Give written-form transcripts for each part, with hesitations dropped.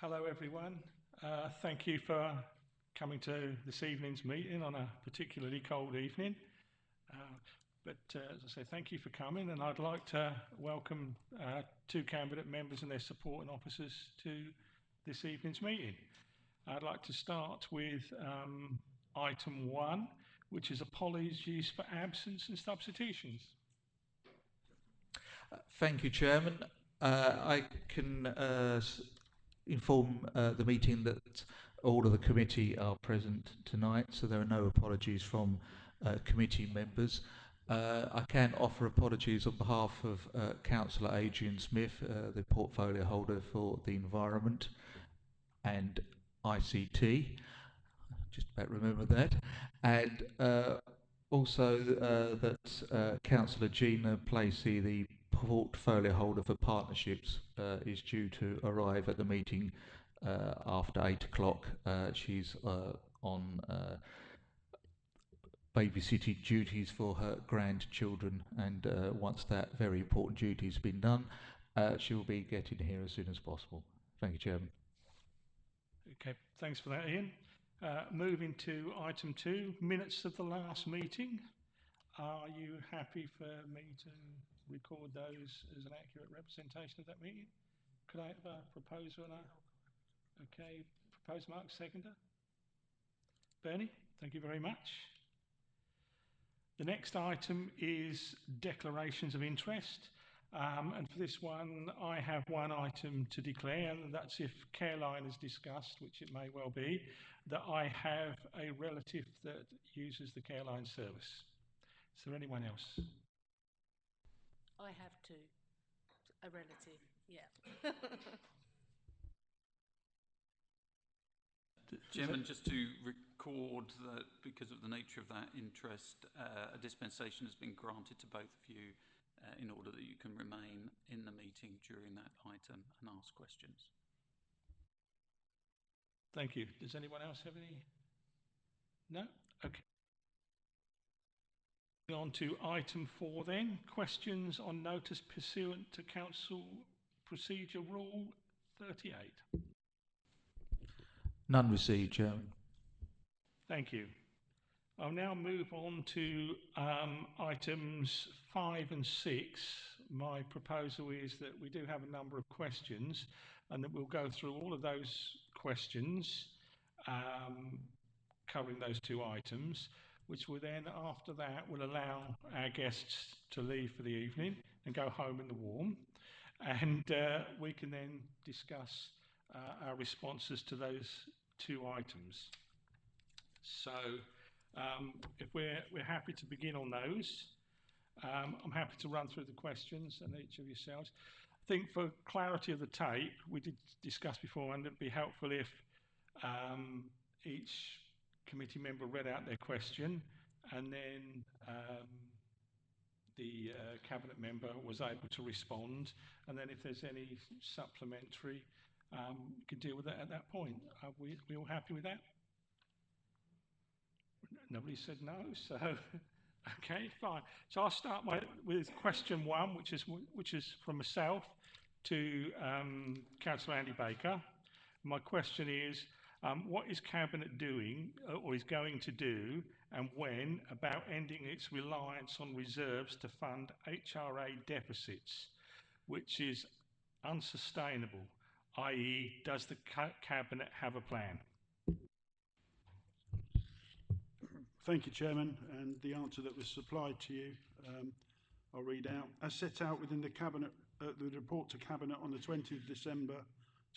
Hello everyone. Thank you for coming to this evening's meeting on a particularly cold evening. Uh, as I say, thank you for coming, and I'd like to welcome two candidate members and their supporting officers to this evening's meeting. I'd like to start with item 1, which is apologies for absence and substitutions. Thank you, Chairman. I can inform the meeting that all of the committee are present tonight, so there are no apologies from committee members. I can offer apologies on behalf of Councillor Adrian Smith, the portfolio holder for the Environment and ICT. Just about remember that. And also that Councillor Gina Placey, the portfolio holder for partnerships, is due to arrive at the meeting after 8 o'clock. She's on babysitting duties for her grandchildren, and once that very important duty has been done, she will be getting here as soon as possible. Thank you, Chairman. Okay, thanks for that, Ian. Moving to item 2, minutes of the last meeting. Are you happy for me to record those as an accurate representation of that meeting? Could I have a proposer? Okay, proposed Mark, seconder. Bernie, thank you very much. The next item is declarations of interest. And for this one, I have one item to declare, and that's if Careline is discussed, which it may well be, that I have a relative that uses the Careline service. Is there anyone else? I have two. A relative, yeah. Chairman, just to record that because of the nature of that interest, a dispensation has been granted to both of you in order that you can remain in the meeting during that item and ask questions. Thank you. Does anyone else have any? No? Okay. On to item 4 then. Questions on notice pursuant to Council Procedure Rule 38. None received, Chairman. Thank you. I'll now move on to items 5 and 6. My proposal is that we do have a number of questions and that we'll go through all of those questions covering those two items, which will then, after that, will allow our guests to leave for the evening and go home in the warm. And we can then discuss our responses to those two items. So if we're happy to begin on those, I'm happy to run through the questions and each of yourselves. I think for clarity of the tape, we did discuss before, and it'd be helpful if each committee member read out their question, and then the cabinet member was able to respond, and then if there's any supplementary, we could deal with that at that point. Are we all happy with that? Nobody said no, so okay, fine. So I'll start with question 1, which is from myself to Councillor Andy Baker. My question is, what is Cabinet doing or is going to do, and when, about ending its reliance on reserves to fund HRA deficits, which is unsustainable, i.e. does the Cabinet have a plan? Thank you, Chairman, and the answer that was supplied to you, I'll read out. As set out within the report to Cabinet on the 20th of December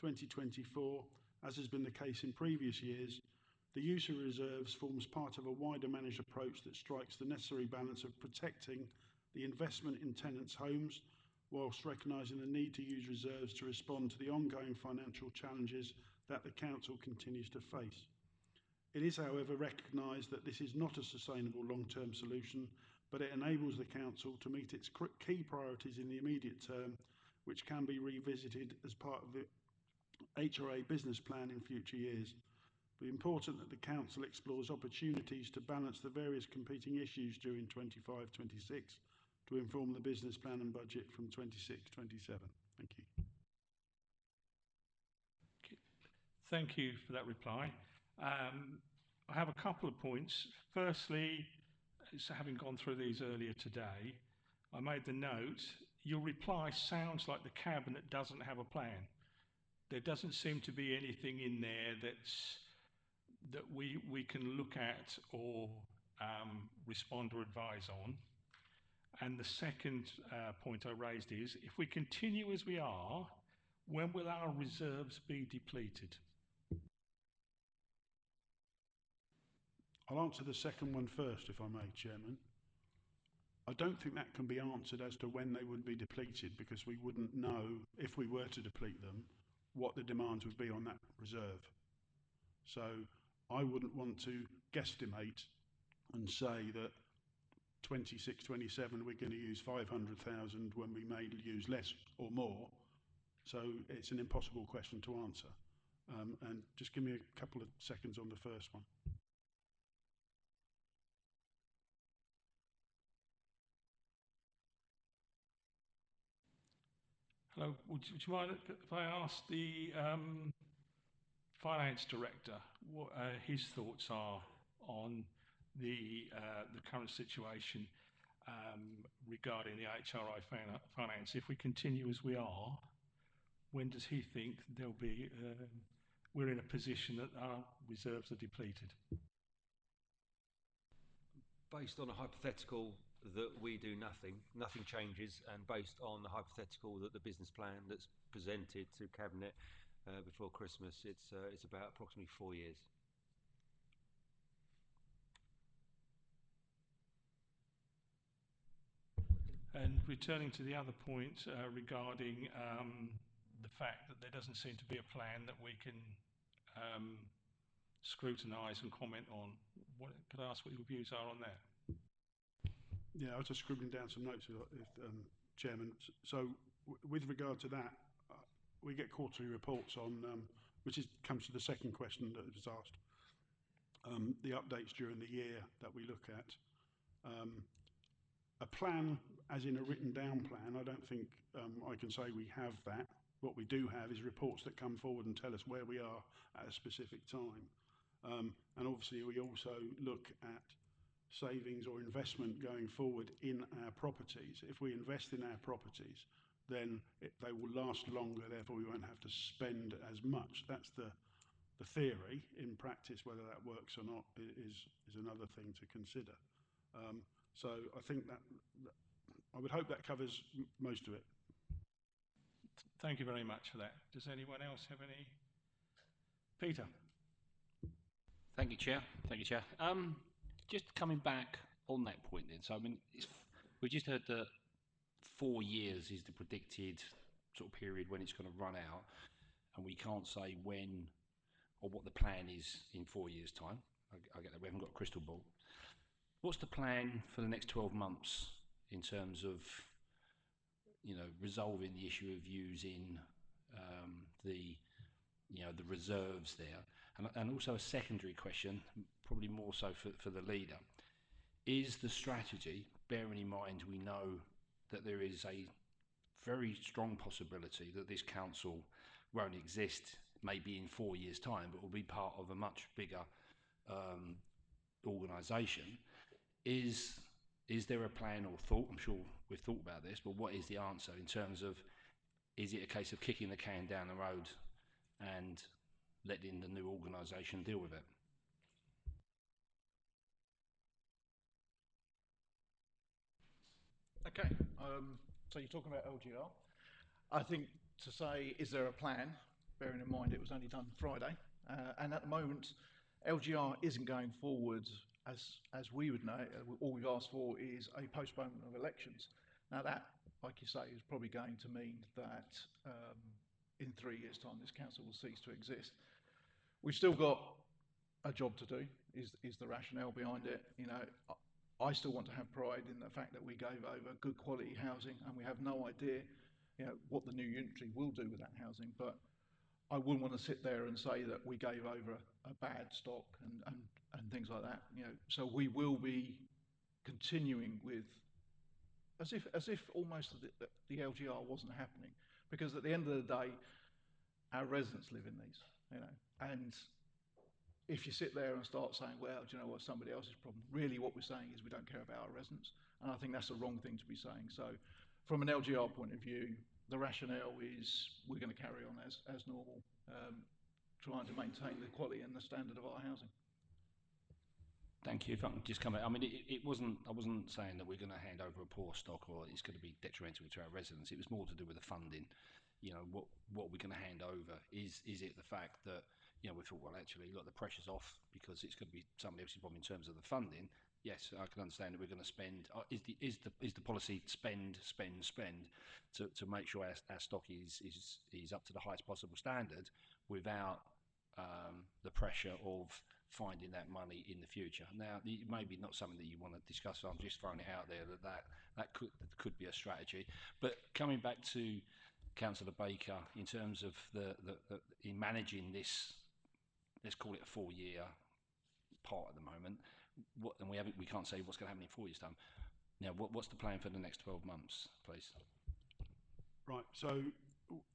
2024, as has been the case in previous years, the use of reserves forms part of a wider managed approach that strikes the necessary balance of protecting the investment in tenants' homes, whilst recognising the need to use reserves to respond to the ongoing financial challenges that the Council continues to face. It is, however, recognised that this is not a sustainable long-term solution, but it enables the Council to meet its key priorities in the immediate term, which can be revisited as part of the HRA business plan in future years. It is important that the Council explores opportunities to balance the various competing issues during 25-26 to inform the business plan and budget from 26-27. Thank you. Thank you for that reply. I have a couple of points. Firstly, having gone through these earlier today, I made the note, your reply sounds like the Cabinet doesn't have a plan. There doesn't seem to be anything in there that we can look at or respond or advise on. And the second point I raised is, if we continue as we are, when will our reserves be depleted? I'll answer the second one first, if I may, Chairman. I don't think that can be answered as to when they would be depleted, because we wouldn't know, if we were to deplete them, what the demands would be on that reserve. So I wouldn't want to guesstimate and say that 26, 27 we're going to use 500,000 when we may use less or more. So it's an impossible question to answer. And just give me a couple of seconds on the first one. Hello, would you mind if I ask the Finance Director what his thoughts are on the current situation regarding the HRI finance? If we continue as we are, when does he think there'll be we're in a position that our reserves are depleted? Based on a hypothetical that we do nothing changes, and based on the hypothetical that the business plan that's presented to Cabinet before Christmas, it's about approximately 4 years. And returning to the other point regarding the fact that there doesn't seem to be a plan that we can scrutinise and comment on, could I ask what your views are on that? Yeah, I was just scribbling down some notes, Chairman. So with regard to that, we get quarterly reports on, comes to the second question that was asked, the updates during the year that we look at. A plan, as in a written down plan, I don't think I can say we have that. What we do have is reports that come forward and tell us where we are at a specific time. And obviously we also look at savings or investment going forward in our properties. If we invest in our properties, then they will last longer, therefore we won't have to spend as much. That's the theory. In practice, whether that works or not is another thing to consider. So I think that I would hope that covers most of it. Thank you very much for that. Does anyone else have any? Peter. Thank you, Chair. Thank you, Chair. Just coming back on that point then. So, I mean, we just heard that 4 years is the predicted sort of period when it's going to run out, and we can't say when or what the plan is in 4 years' time. I get that we haven't got a crystal ball. What's the plan for the next 12 months in terms of, resolving the issue of using the reserves there? And also a secondary question, probably more so for the leader. Is the strategy, bearing in mind we know that there is a very strong possibility that this council won't exist maybe in 4 years' time, but will be part of a much bigger organisation, is there a plan or thought? I'm sure we've thought about this, but what is the answer in terms of, is it a case of kicking the can down the road and letting the new organisation deal with it? Okay, so you're talking about LGR. I think to say, is there a plan, bearing in mind it was only done Friday, and at the moment, LGR isn't going forward as we would know. All we've asked for is a postponement of elections. Now that, like you say, is probably going to mean that in 3 years' time this council will cease to exist. We've still got a job to do, is the rationale behind it. I still want to have pride in the fact that we gave over good quality housing, and we have no idea, what the new unitary will do with that housing. But I wouldn't want to sit there and say that we gave over a bad stock and things like that. So we will be continuing with as if almost the LGR wasn't happening, because at the end of the day, our residents live in these. And if you sit there and start saying, well, do you know what, somebody else's problem, really what we're saying is we don't care about our residents. And I think that's the wrong thing to be saying. So from an LGR point of view, the rationale is we're going to carry on as normal, trying to maintain the quality and the standard of our housing. Thank you. If I can just come in, I mean, it wasn't. I wasn't saying that we're going to hand over a poor stock or it's going to be detrimental to our residents. It was more to do with the funding. You know, what we're going to hand over is it the fact that, you know, we thought, well, actually, look, the pressure's off because it's going to be somebody else's problem in terms of the funding. Yes, I can understand that we're going to spend. Is the policy spend to make sure our stock is up to the highest possible standard without the pressure of finding that money in the future. Now, maybe not something that you want to discuss. So I'm just throwing it out there that could be a strategy. But coming back to Councillor Baker, in terms of in managing this, let's call it a 4-year part at the moment. And we can't say what's going to happen in 4 years' time. Now, what's the plan for the next 12 months, please? Right. So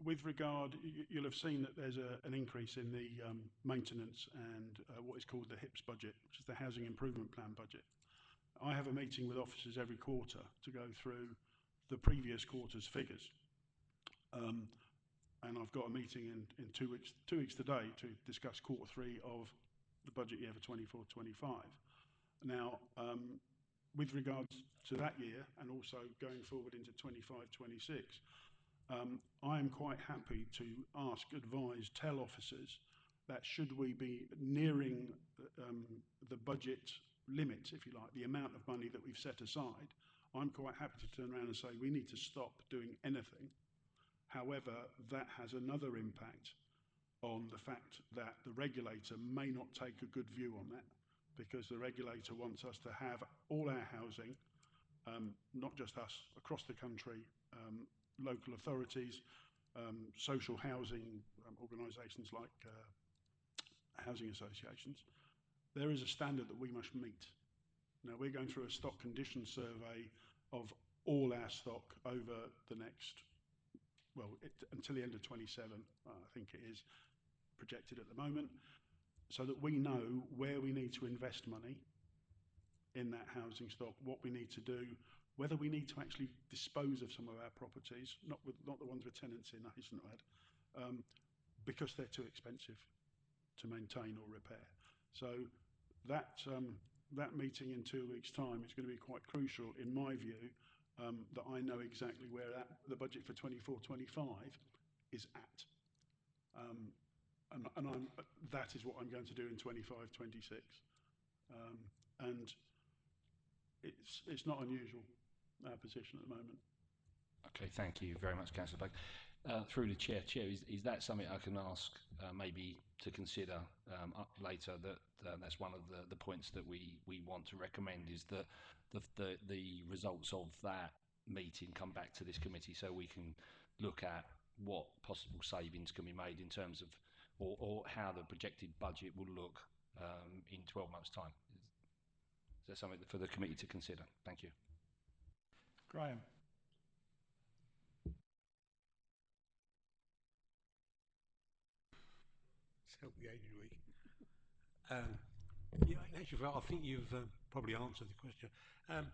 with regard, you'll have seen that there's an increase in the maintenance and what is called the HIPS budget, which is the Housing Improvement Plan budget. I have a meeting with officers every quarter to go through the previous quarter's figures. And I've got a meeting in 2 weeks today to discuss Q3 of the budget year for 24-25. Now, with regards to that year and also going forward into 25-26, I am quite happy to advise, tell officers that should we be nearing the budget limit, if you like, the amount of money that we've set aside, I'm quite happy to turn around and say we need to stop doing anything. However, that has another impact on the fact that the regulator may not take a good view on that, because the regulator wants us to have all our housing, not just us, across the country, local authorities, social housing organisations like housing associations. There is a standard that we must meet. Now, we're going through a stock condition survey of all our stock over the next, until the end of 27, I think it is projected at the moment, so that we know where we need to invest money in that housing stock, what we need to do, whether we need to actually dispose of some of our properties, not the ones with tenants in, I hasten to add, because they're too expensive to maintain or repair. So that meeting in 2 weeks' time is going to be quite crucial, in my view, that I know exactly where the budget for 24-25 is at. And that is what I'm going to do in 25-26. And it's not unusual, our position at the moment. Okay, thank you very much, Councillor Baker. Through the chair, is that something I can ask maybe to consider later? That's one of the points that we want to recommend, is that the results of that meeting come back to this committee so we can look at what possible savings can be made in terms of, or how the projected budget will look in 12 months' time. Is that something for the committee to consider? Thank you. Graham. Help the aged week. Yeah, actually, I think you've probably answered the question, and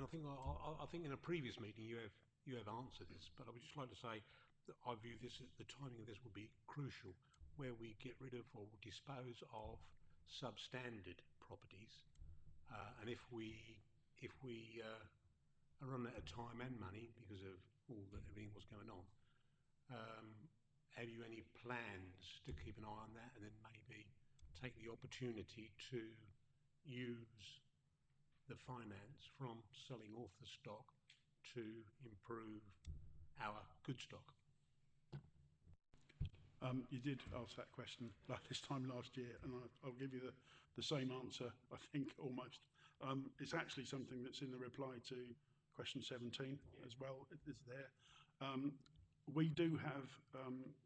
I think in a previous meeting you have answered this, but I would just like to say that I view this, the timing of this will be crucial, where we get rid of or dispose of substandard properties, and if we run out of time and money because of everything what's going on. Have you any plans to keep an eye on that, and then maybe take the opportunity to use the finance from selling off the stock to improve our good stock? You did ask that question like this time last year, and I'll give you the same answer, I think, almost. It's actually something that's in the reply to question 17 as well. It is there. We do have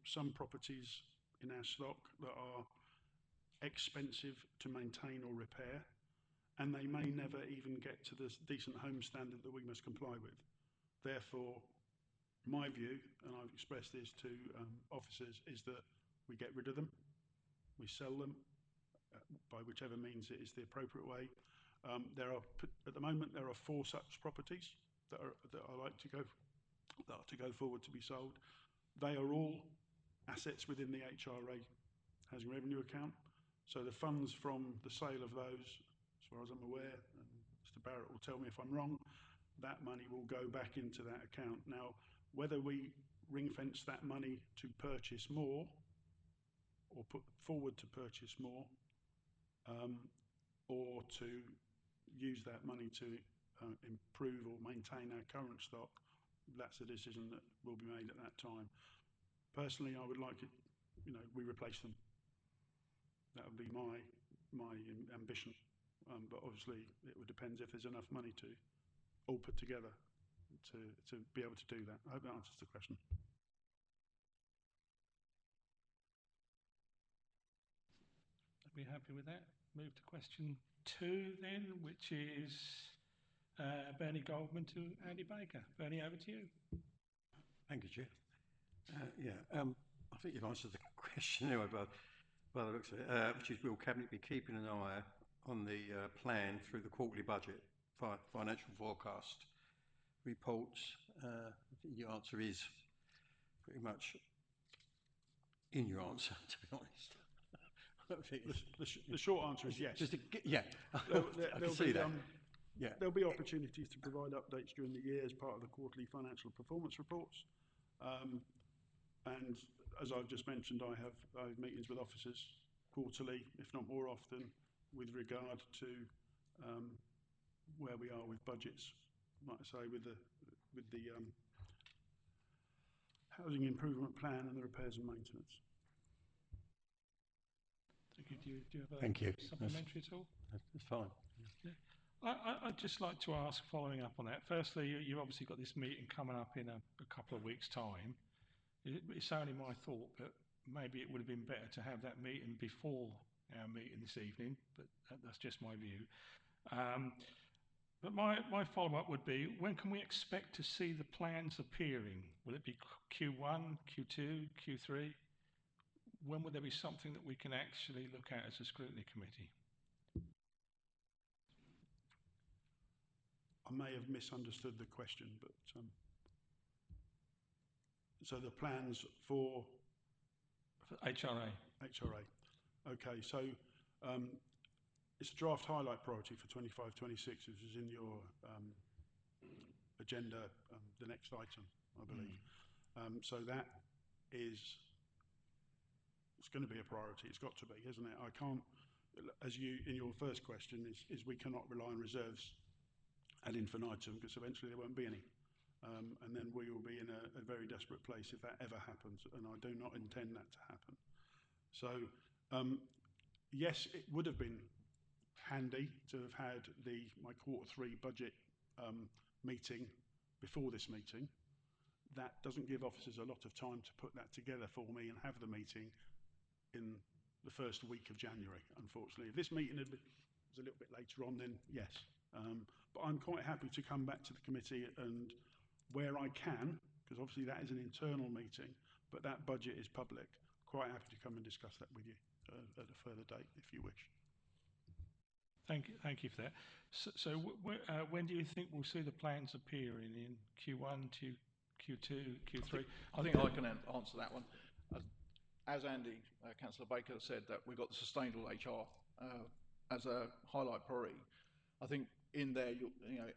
some properties in our stock that are expensive to maintain or repair, and they may never even get to the decent home standard that we must comply with. Therefore, my view, and I've expressed this to officers, is that we get rid of them. we sell them by whichever means it is the appropriate way. At the moment there are 4 such properties that are like to go forward to be sold. They are all assets within the HRA housing revenue account. So the funds from the sale of those, as far as I'm aware, and Mr. Barrett will tell me if I'm wrong, that money will go back into that account. Now, whether we ring fence that money to purchase more or put forward to purchase more, or to use that money to improve or maintain our current stock, that's a decision that will be made at that time. Personally, I would like it, we replace them. That would be my ambition. But obviously, it would depend if there's enough money to all put together to be able to do that. I hope that answers the question. I'd be happy with that. Move to question 2 then, which is Bernie Goldman to Andy Baker. Bernie, over to you. Thank you, Chair. I think you've answered the question anyway, but by the looks of it, which is, will Cabinet be keeping an eye on the plan through the quarterly budget, financial forecast reports? I think your answer is pretty much in your answer, to be honest. The short answer is yes. I can see that. There'll be opportunities to provide updates during the year as part of the quarterly financial performance reports. And as I've just mentioned, I have meetings with officers quarterly, if not more often, with regard to where we are with budgets, like I say, with the housing improvement plan and the repairs and maintenance. Thank you. Do you have a Thank you. supplementary at all? That's fine. Yeah. I'd just like to ask, following up on that, firstly, you've obviously got this meeting coming up in a couple of weeks' time. It's only my thought, but maybe it would have been better to have that meeting before our meeting this evening, but that's just my view. But my follow-up would be, when can we expect to see the plans appearing? Will it be Q1, Q2, Q3? When will there be something that we can actually look at as a scrutiny committee? I may have misunderstood the question, but so the plans for HRA. Okay, so it's a draft highlight priority for 25-26, which is in your agenda, the next item, I believe. So that is, it's going to be a priority. It's got to be, isn't it? I can't, as you in your first question, is we cannot rely on reserves ad infinitum, because eventually there won't be any. And then we will be in a very desperate place if that ever happens, and I do not intend that to happen. So, yes, it would have been handy to have had my Q3 budget meeting before this meeting. That doesn't give officers a lot of time to put that together for me and have the meeting in the first week of January, unfortunately. If this meeting was a little bit later on, then yes. But I'm quite happy to come back to the committee and where I can, because obviously that is an internal meeting, but that budget is public, quite happy to come and discuss that with you at a further date, if you wish. Thank you for that. So when do you think we'll see the plans appearing in Q1, Q2, Q3? I think I can answer that one. As Andy, Councillor Baker said, that we've got the sustainable HR as a highlight priority. I think in there,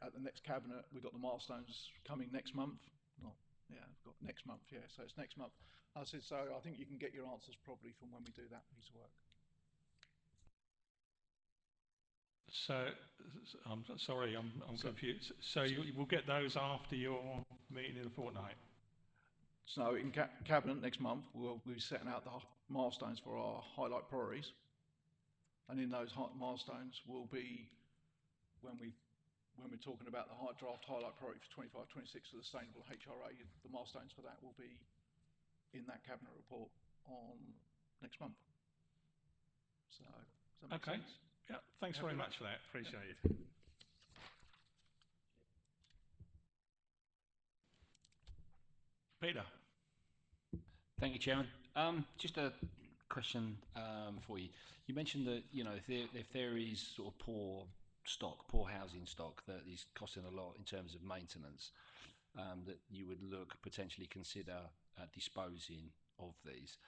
at the next cabinet, we've got the milestones coming next month. We've got next month, so it's next month. So I think you can get your answers probably from when we do that piece of work. So, I'm sorry, I'm confused. So you will get those after your meeting in a fortnight? So in cabinet next month, we'll be setting out the milestones for our highlight priorities. And in those milestones will be when we're talking about the draft highlight priority for 25-26 for the sustainable HRA, the milestones for that will be in that cabinet report on next month. So does that make sense? Yeah, thanks very much for that. Appreciate it. Peter. Thank you, Chairman. Just a question for you. You mentioned that, you know, if there is sort of poor stock, poor housing stock that is costing a lot in terms of maintenance, that you would look, potentially consider disposing of these.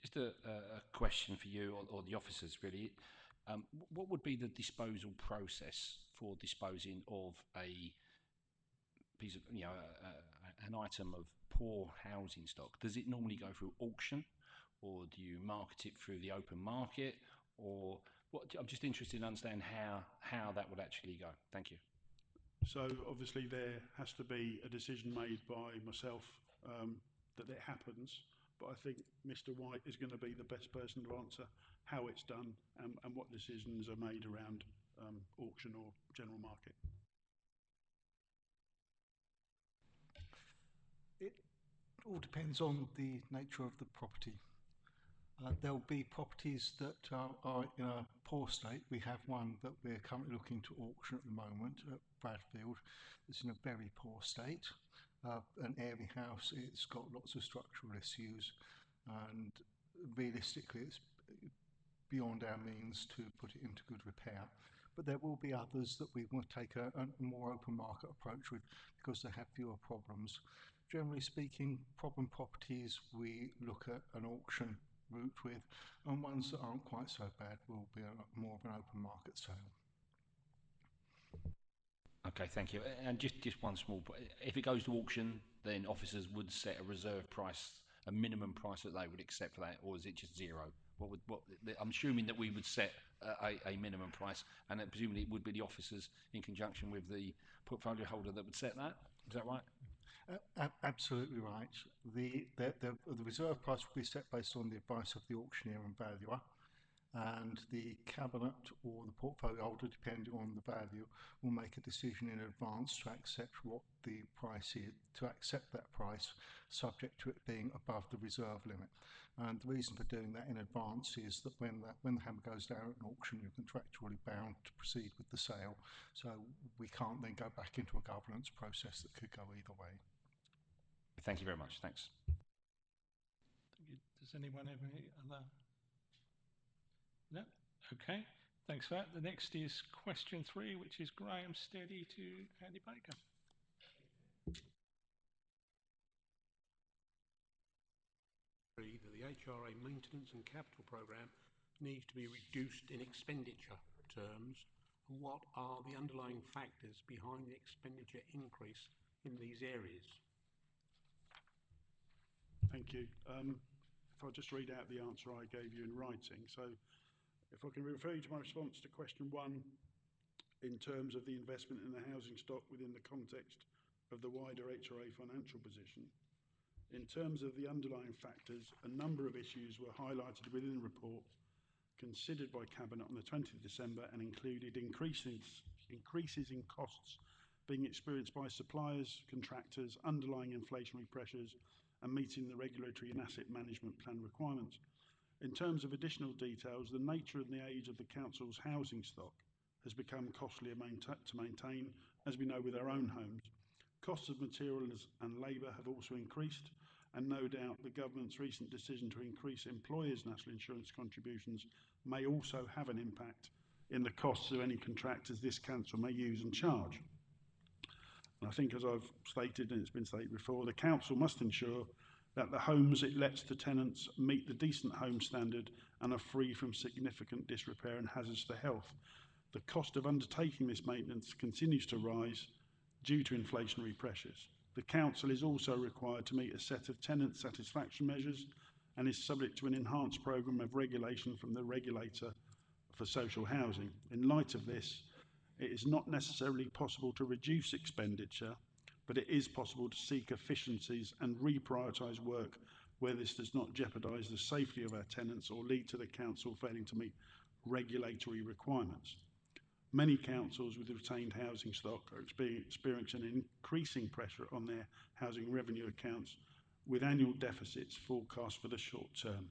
Just a question for you or the officers, really. What would be the disposal process for disposing of a piece of, you know, an item of poor housing stock? Does it normally go through auction, or do you market it through the open market, or what? I'm just interested in understand how that would actually go. Thank you. So obviously there has to be a decision made by myself that it happens, but I think Mr. White is going to be the best person to answer how it's done and what decisions are made around auction or general market. It all depends on the nature of the property. There'll be properties that are in a poor state. We have one that we're currently looking to auction at the moment at Bradfield. It's in a very poor state. An airy house, it's got lots of structural issues, and realistically it's beyond our means to put it into good repair. But there will be others that we will take a more open market approach with because they have fewer problems. Generally speaking, problem properties we look at an auction route with, and ones that aren't quite so bad will be more of an open market sale. Okay, thank you. And just one small point. If it goes to auction, then officers would set a reserve price, a minimum price that they would accept for that, or is it just zero? I'm assuming that we would set a minimum price, and then presumably it would be the officers in conjunction with the portfolio holder that would set that. Is that right? Absolutely right. The reserve price will be set based on the advice of the auctioneer and valuer, and the cabinet or the portfolio holder, depending on the value, will make a decision in advance to accept what the price is, to accept that price, subject to it being above the reserve limit. And the reason for doing that in advance is that when the hammer goes down at an auction, you're contractually bound to proceed with the sale. So we can't then go back into a governance process that could go either way. Thank you very much. Thanks. Does anyone have any other? No? Okay. Thanks for that. The next is question 3, which is Graham Steady to Andy Baker. That the HRA maintenance and capital programme needs to be reduced in expenditure terms. And what are the underlying factors behind the expenditure increase in these areas? Thank you. If I'll just read out the answer I gave you in writing. So if I can refer you to my response to question 1 in terms of the investment in the housing stock within the context of the wider HRA financial position. In terms of the underlying factors, a number of issues were highlighted within the report considered by Cabinet on the 20th of December and included increases in costs being experienced by suppliers, contractors, underlying inflationary pressures, and meeting the regulatory and asset management plan requirements. In terms of additional details, the nature and the age of the Council's housing stock has become costlier to maintain, as we know with our own homes. Costs of materials and labour have also increased, and no doubt the Government's recent decision to increase employers' national insurance contributions may also have an impact in the costs of any contractors this Council may use and charge. And I think, as I've stated, and it's been stated before, the Council must ensure that the homes it lets to tenants meet the decent home standard and are free from significant disrepair and hazards to health. The cost of undertaking this maintenance continues to rise due to inflationary pressures. The Council is also required to meet a set of tenant satisfaction measures and is subject to an enhanced programme of regulation from the regulator for social housing. In light of this, it is not necessarily possible to reduce expenditure, but it is possible to seek efficiencies and reprioritise work where this does not jeopardise the safety of our tenants or lead to the Council failing to meet regulatory requirements. Many councils with retained housing stock are experiencing increasing pressure on their housing revenue accounts, with annual deficits forecast for the short term.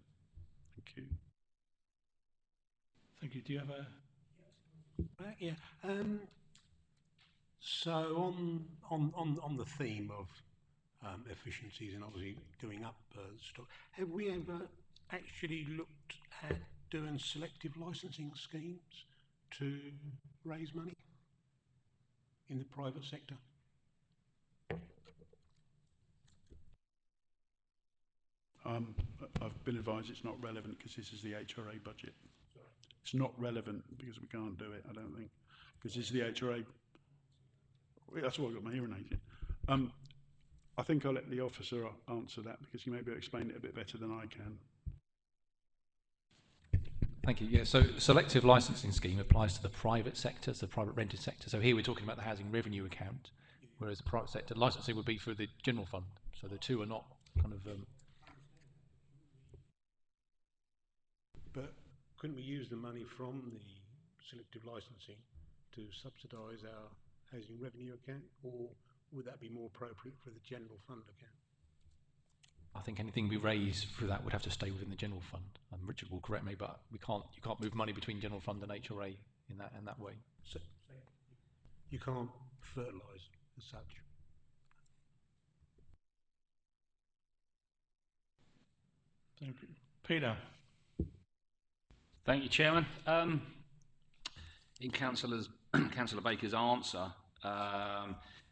Thank you. Thank you. Do you have a... So on the theme of efficiencies and obviously doing up stock, have we ever actually looked at doing selective licensing schemes to raise money in the private sector? I've been advised it's not relevant because this is the HRA budget. It's not relevant because we can't do it, I don't think, because this is the HRA. That's why I got my hearing aid in. I think I'll let the officer answer that because he may be able to explain it a bit better than I can. Thank you. Yeah, so selective licensing scheme applies to the private sector, so the private rented sector. So here we're talking about the housing revenue account, whereas the private sector licensing would be for the general fund. So the two are not kind of. But couldn't we use the money from the selective licensing to subsidise our housing revenue account, or would that be more appropriate for the general fund account? I think anything we raise for that would have to stay within the general fund. Richard will correct me, but you can't move money between general fund and HRA in that way. So you can't fertilise as such. Thank you. Peter. Thank you, Chairman. In Councillor Baker's answer,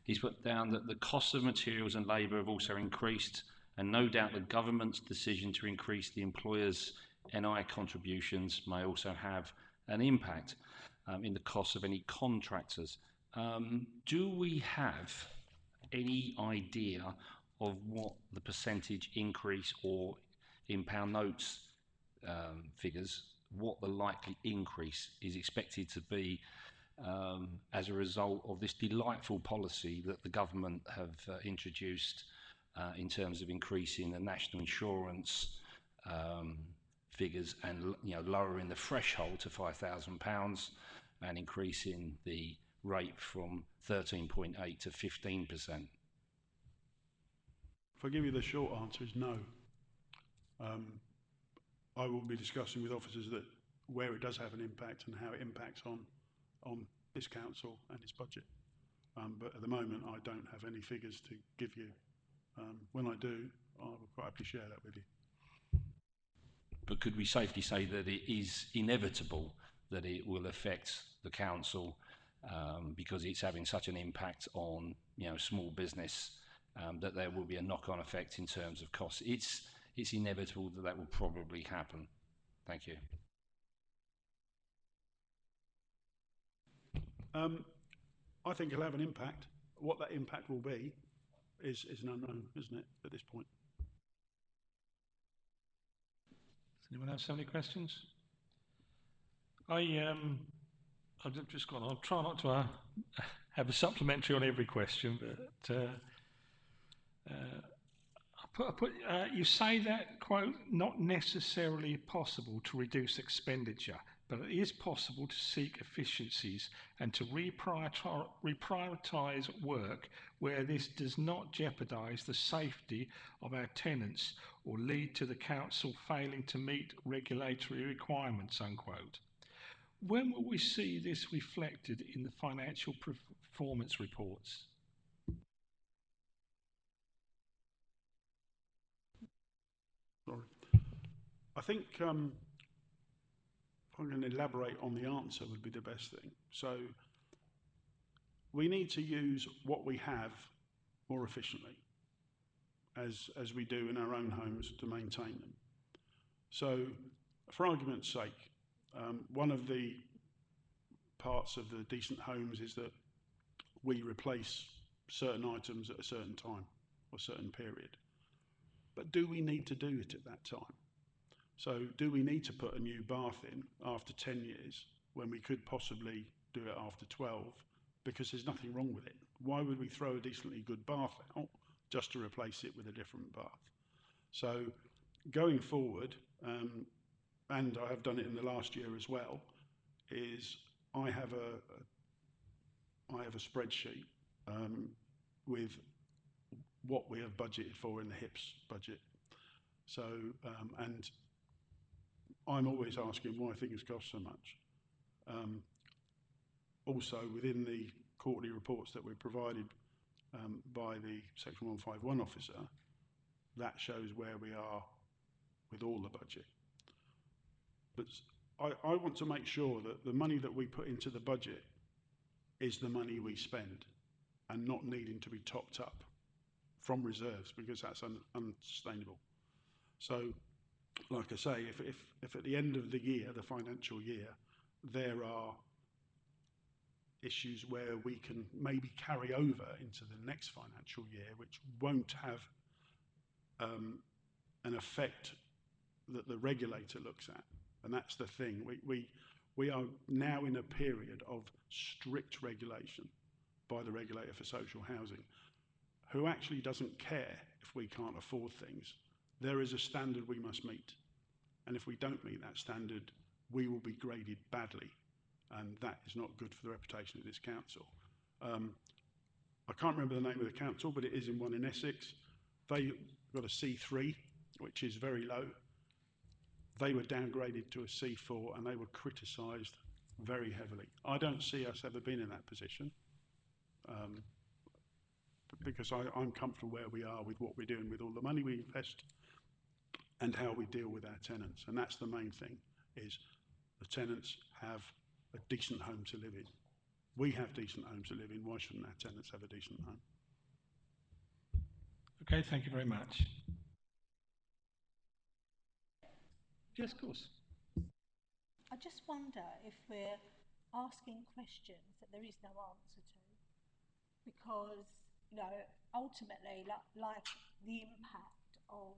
he's put down that the cost of materials and labour have also increased, and no doubt the government's decision to increase the employers' NI contributions may also have an impact in the cost of any contractors. Do we have any idea of what the percentage increase, or in pound notes figures, what the likely increase is expected to be as a result of this delightful policy that the government have introduced in terms of increasing the national insurance figures and lowering the threshold to £5,000 and increasing the rate from 13.8 to 15%? If I give you the short answer is no. I will be discussing with officers that where it does have an impact and how it impacts on this council and its budget. But at the moment, I don't have any figures to give you. When I do, I will quite happily share that with you. But could we safely say that it is inevitable that it will affect the council because it's having such an impact on small business that there will be a knock-on effect in terms of costs? It's inevitable that will probably happen. Thank you. I think it'll have an impact. What that impact will be is an unknown, isn't it, at this point? Does anyone else have any questions? I've just gone. I'll try not to have a supplementary on every question, but you say that, quote, not necessarily possible to reduce expenditure, but it is possible to seek efficiencies and to reprioritise work where this does not jeopardise the safety of our tenants or lead to the council failing to meet regulatory requirements, unquote. When will we see this reflected in the financial performance reports? Sorry. I think if I'm going to elaborate on the answer would be the best thing. So we need to use what we have more efficiently as we do in our own homes to maintain them. So for argument's sake, one of the parts of the decent homes is that we replace certain items at a certain time or a certain period. But do we need to do it at that time? So do we need to put a new bath in after 10 years when we could possibly do it after 12 because there's nothing wrong with it? Why would we throw a decently good bath out just to replace it with a different bath? So going forward, and I have done it in the last year as well, is I have a spreadsheet with what we have budgeted for in the HIPS budget. So, and I'm always asking why things cost so much. Also, within the quarterly reports that were provided by the Section 151 officer, that shows where we are with all the budget. But I want to make sure that the money that we put into the budget is the money we spend and not needing to be topped up from reserves, because that's unsustainable. So, like I say, if at the end of the year, the financial year, there are issues where we can maybe carry over into the next financial year, which won't have an effect that the regulator looks at. And that's the thing. We are now in a period of strict regulation by the regulator for social housing, who actually doesn't care if we can't afford things. There is a standard we must meet. And if we don't meet that standard, we will be graded badly. And that is not good for the reputation of this council. I can't remember the name of the council, but it is in one in Essex. They got a C3, which is very low. They were downgraded to a C4 and they were criticised very heavily. I don't see us ever being in that position, because I'm comfortable where we are with what we're doing with all the money we invest and how we deal with our tenants. And that's the main thing, is the tenants have a decent home to live in. We have decent homes to live in. Why shouldn't our tenants have a decent home? Okay, thank you very much. Yes, of course. I just wonder if we're asking questions that there is no answer to, because, you know, ultimately, like the impact of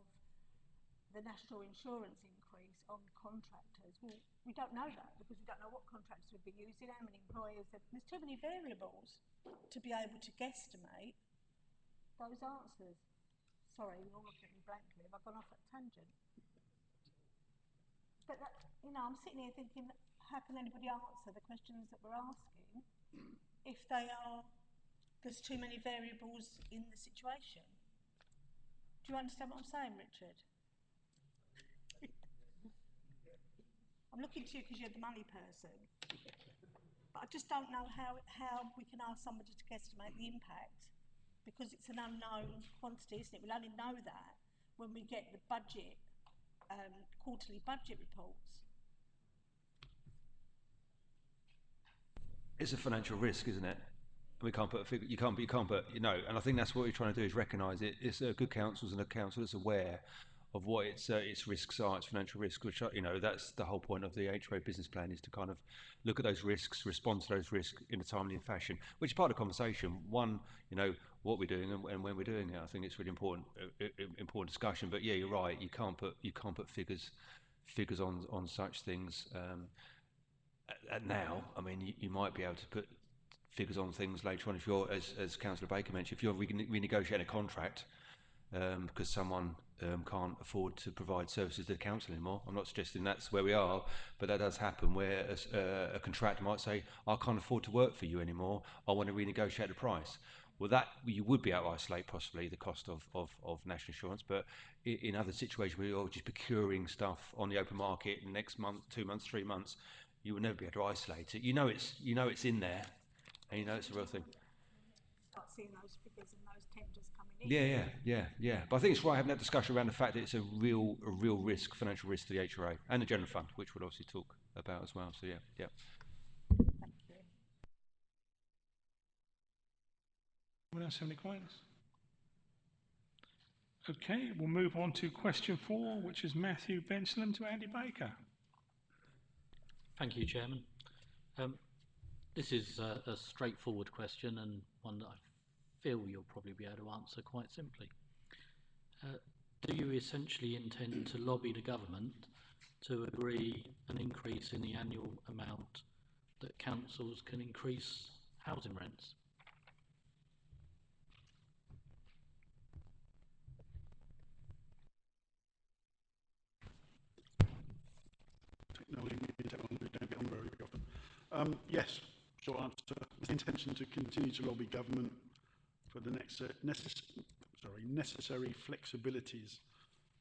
the national insurance increase on contractors, well, we don't know that, because we don't know what contractors would be using, how many employers. There's too many variables to be able to guesstimate those answers. Sorry, you're all looking at me blankly. Have I gone off at a tangent? But that, you know, I'm sitting here thinking, how can anybody answer the questions that we're asking if there's too many variables in the situation? Do you understand what I'm saying, Richard? I'm looking to you because you're the money person. But I just don't know how we can ask somebody to guesstimate the impact, because it's an unknown quantity, isn't it? We'll only know that when we get the budget, quarterly budget reports. It's a financial risk, isn't it? We can't put a figure. You can't put, you know. And I think that's what we're trying to do, is recognise it. It's a good councils and a council that's aware of what its risks are, its financial risk. Which are, you know, that's the whole point of the HRA business plan, is to kind of look at those risks, respond to those risks in a timely fashion. Which is part of the conversation. One, you know, what we're doing and when we're doing it. I think it's really important discussion. But yeah, you're right. You can't put figures on such things. Now, I mean, you might be able to put figures on things later on if you're, as Councillor Baker mentioned, if you're renegotiating a contract because someone can't afford to provide services to the council anymore. I'm not suggesting that's where we are, but that does happen, where a contractor might say, I can't afford to work for you anymore, I want to renegotiate the price. Well, that you would be able to isolate possibly the cost of national insurance, but in other situations where you're just procuring stuff on the open market next month, 2 months, 3 months, you will never be able to isolate it. You know it's in there, and you know it's a real thing. Start seeing those figures and those tenders coming in. Yeah. But I think it's right having that discussion around the fact that it's a real risk, financial risk to the HRA and the general fund, which we'll obviously talk about as well. So yeah. Thank you. Anyone else have any comments? Okay, we'll move on to question 4, which is Matthew Benslem to Andy Baker. Thank you, Chairman. This is a straightforward question, and one that I feel you'll probably be able to answer quite simply. Do you essentially intend to lobby the government to agree an increase in the annual amount that councils can increase housing rents? Technology don't get on very often. Yes, short answer. With the intention to continue to lobby government for the necessary flexibilities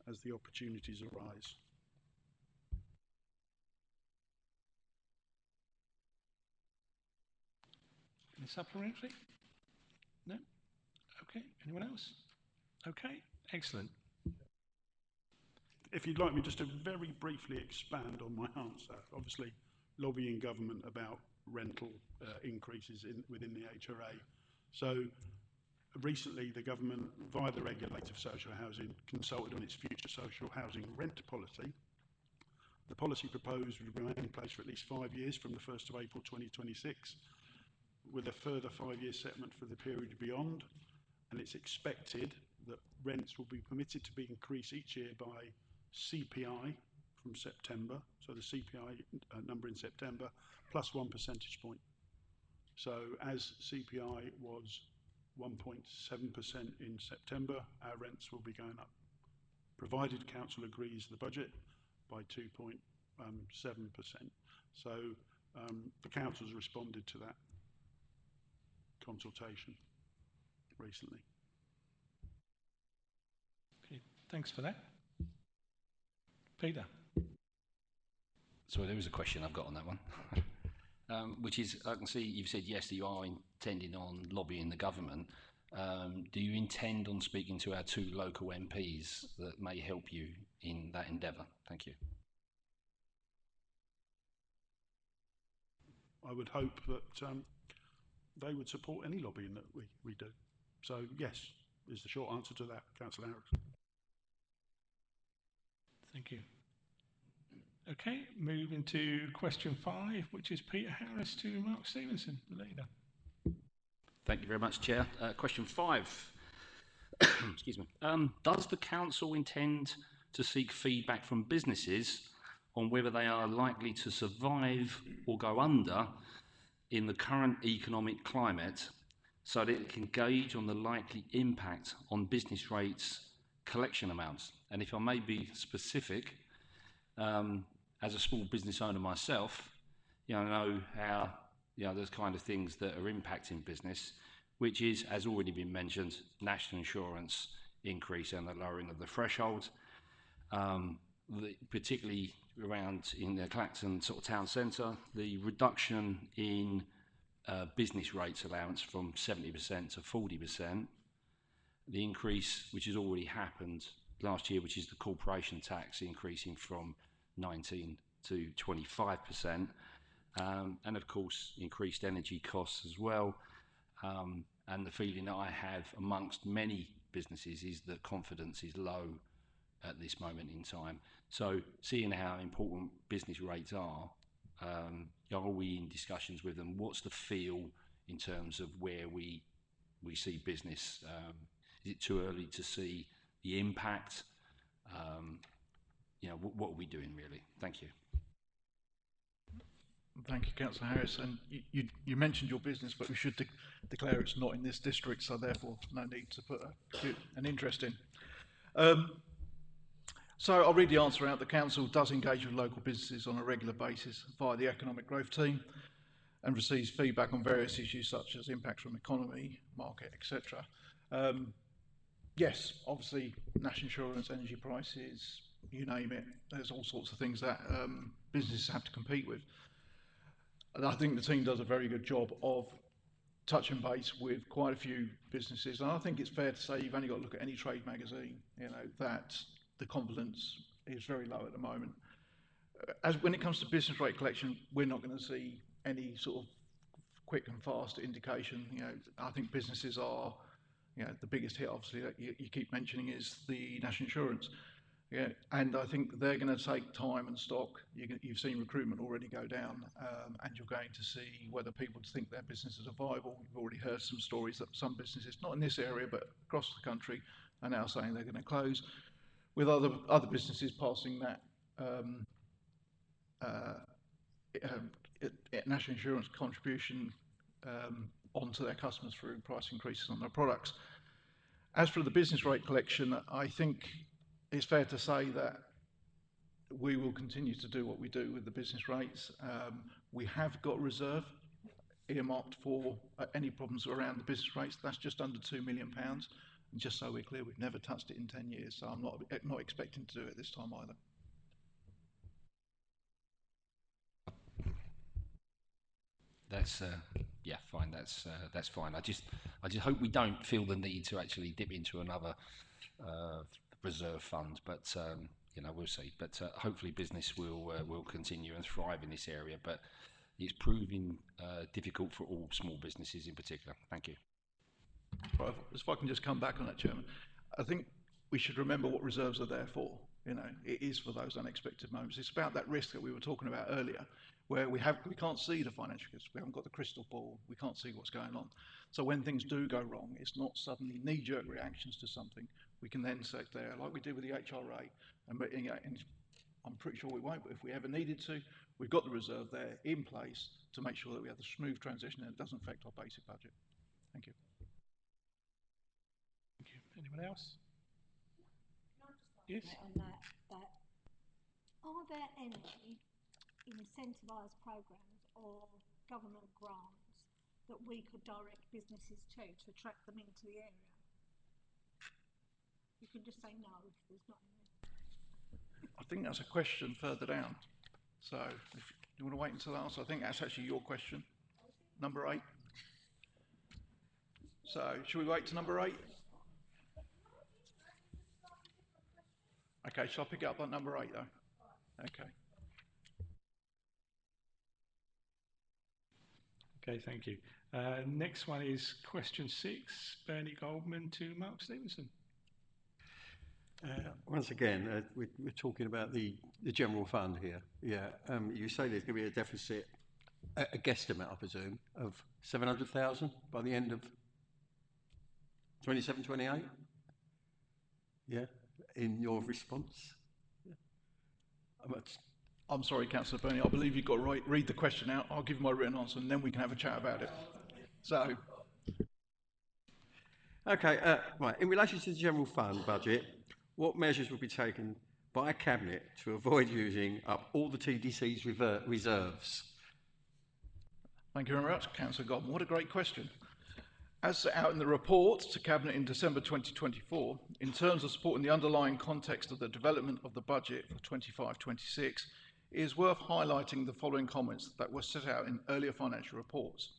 as the opportunities arise. Any supplementary? No? Okay, anyone else? Okay, excellent. if you'd like me just to very briefly expand on my answer, obviously lobbying government about rental increases within the HRA. So recently the government, via the regulator of social housing, consulted on its future social housing rent policy. The policy proposed would remain in place for at least 5 years from the 1st of April 2026, with a further 5-year settlement for the period beyond, and it's expected that rents will be permitted to be increased each year by CPI from September, so the CPI number in September, plus 1 percentage point. So as CPI was 1.7% in September, our rents will be going up, provided council agrees the budget, by 2.7%. So the council's responded to that consultation recently. Okay, thanks for that. Peter. So there is a question I've got on that one, which is, I can see you've said yes, that you are intending on lobbying the government. Do you intend on speaking to our 2 local MPs that may help you in that endeavour? Thank you. I would hope that they would support any lobbying that we do. So yes, is the short answer to that, Councillor Harris. Thank you. Okay, moving to question 5, which is Peter Harris to Mark Stevenson, the leader. Thank you very much, Chair. Question 5. Excuse me. Does the council intend to seek feedback from businesses on whether they are likely to survive or go under in the current economic climate, so that it can gauge on the likely impact on business rates, collection amounts? And if I may be specific, as a small business owner myself, I know how there's kind of things that are impacting business, which is, as already been mentioned, national insurance increase and the lowering of the threshold, particularly around in the Clacton sort of town centre, the reduction in business rates allowance from 70% to 40%, the increase which has already happened last year, which is the corporation tax increasing from 19 to 25%, and of course increased energy costs as well. And the feeling that I have amongst many businesses is that confidence is low at this moment in time. So seeing how important business rates are we in discussions with them? What's the feel in terms of where we see business? Is it too early to see the impact? What are we doing really? Thank you. Thank you, Councillor Harris. And you mentioned your business, but we should declare it's not in this district, so therefore no need to put an interest in. So I'll read the answer out. The council does engage with local businesses on a regular basis via the economic growth team and receives feedback on various issues such as impacts from economy, market, etc. Yes, obviously national insurance, energy prices, you name it, there's all sorts of things that businesses have to compete with. And I think the team does a very good job of touching base with quite a few businesses. And I think it's fair to say you've only got to look at any trade magazine, that the confidence is very low at the moment. When it comes to business rate collection, we're not going to see any sort of quick and fast indication. I think businesses are, the biggest hit obviously that you keep mentioning is the national insurance. Yeah, and I think they're going to take time and stock. You've seen recruitment already go down, and you're going to see whether people think their businesses are viable. You've already heard some stories that some businesses, not in this area but across the country, are now saying they're going to close, with other businesses passing that national insurance contribution onto their customers through price increases on their products. As for the business rate collection, I think it's fair to say that we will continue to do what we do with the business rates. We have got reserve earmarked for any problems around the business rates. That's just under £2 million. And just so we're clear, we've never touched it in 10 years, so I'm not expecting to do it this time either. That's fine. That's fine. I just hope we don't feel the need to actually dip into another reserve fund. But you know, we'll see. But hopefully business will continue and thrive in this area. But it's proving difficult for all small businesses in particular. Thank you. Right, if I can just come back on that, Chairman. I think we should remember what reserves are there for. You know, it is for those unexpected moments. It's about that risk that we were talking about earlier, where we can't see the financial risk. We haven't got the crystal ball. We can't see what's going on. So when things do go wrong, it's not suddenly knee-jerk reactions to something. We can then sit there, like we did with the HRA, and I'm pretty sure we won't, but if we ever needed to, we've got the reserve there in place to make sure that we have the smooth transition and it doesn't affect our basic budget. Thank you. Thank you. Anyone else? Yes. On that, are there any incentivised programs or government grants that we could direct businesses to attract them into the area? You can just say no if there's not any. I think that's a question further down. So if you want to wait until that answer, I think that's actually your question. Number 8. So should we wait to number 8? Okay, shall I pick it up on number 8 though? Okay. Okay, thank you. Next one is question 6, Bernie Goldman to Mark Stevenson. Once again, we're talking about the general fund here. Yeah, you say there's going to be a deficit, a guesstimate, I presume, of 700,000 by the end of 27, 28? Yeah, in your response? Yeah. I'm sorry, Councillor Burney, I believe you've got to read the question out. I'll give you my written answer and then we can have a chat about it. So. Okay, right. In relation to the general fund budget, what measures will be taken by Cabinet to avoid using up all the TDC's reserves? Thank you very much, Councillor Godden. What a great question. As set out in the report to Cabinet in December 2024, in terms of supporting the underlying context of the development of the budget for 25-26, it is worth highlighting the following comments that were set out in earlier financial reports.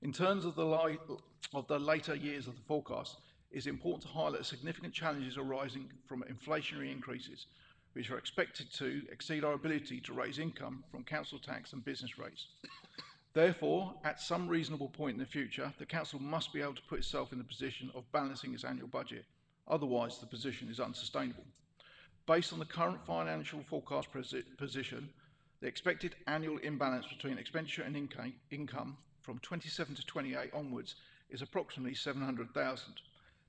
In terms of the later years of the forecast, it is important to highlight significant challenges arising from inflationary increases, which are expected to exceed our ability to raise income from council tax and business rates. Therefore, at some reasonable point in the future, the council must be able to put itself in the position of balancing its annual budget. Otherwise, the position is unsustainable. Based on the current financial forecast position, the expected annual imbalance between expenditure and income from 27 to 28 onwards is approximately 700,000.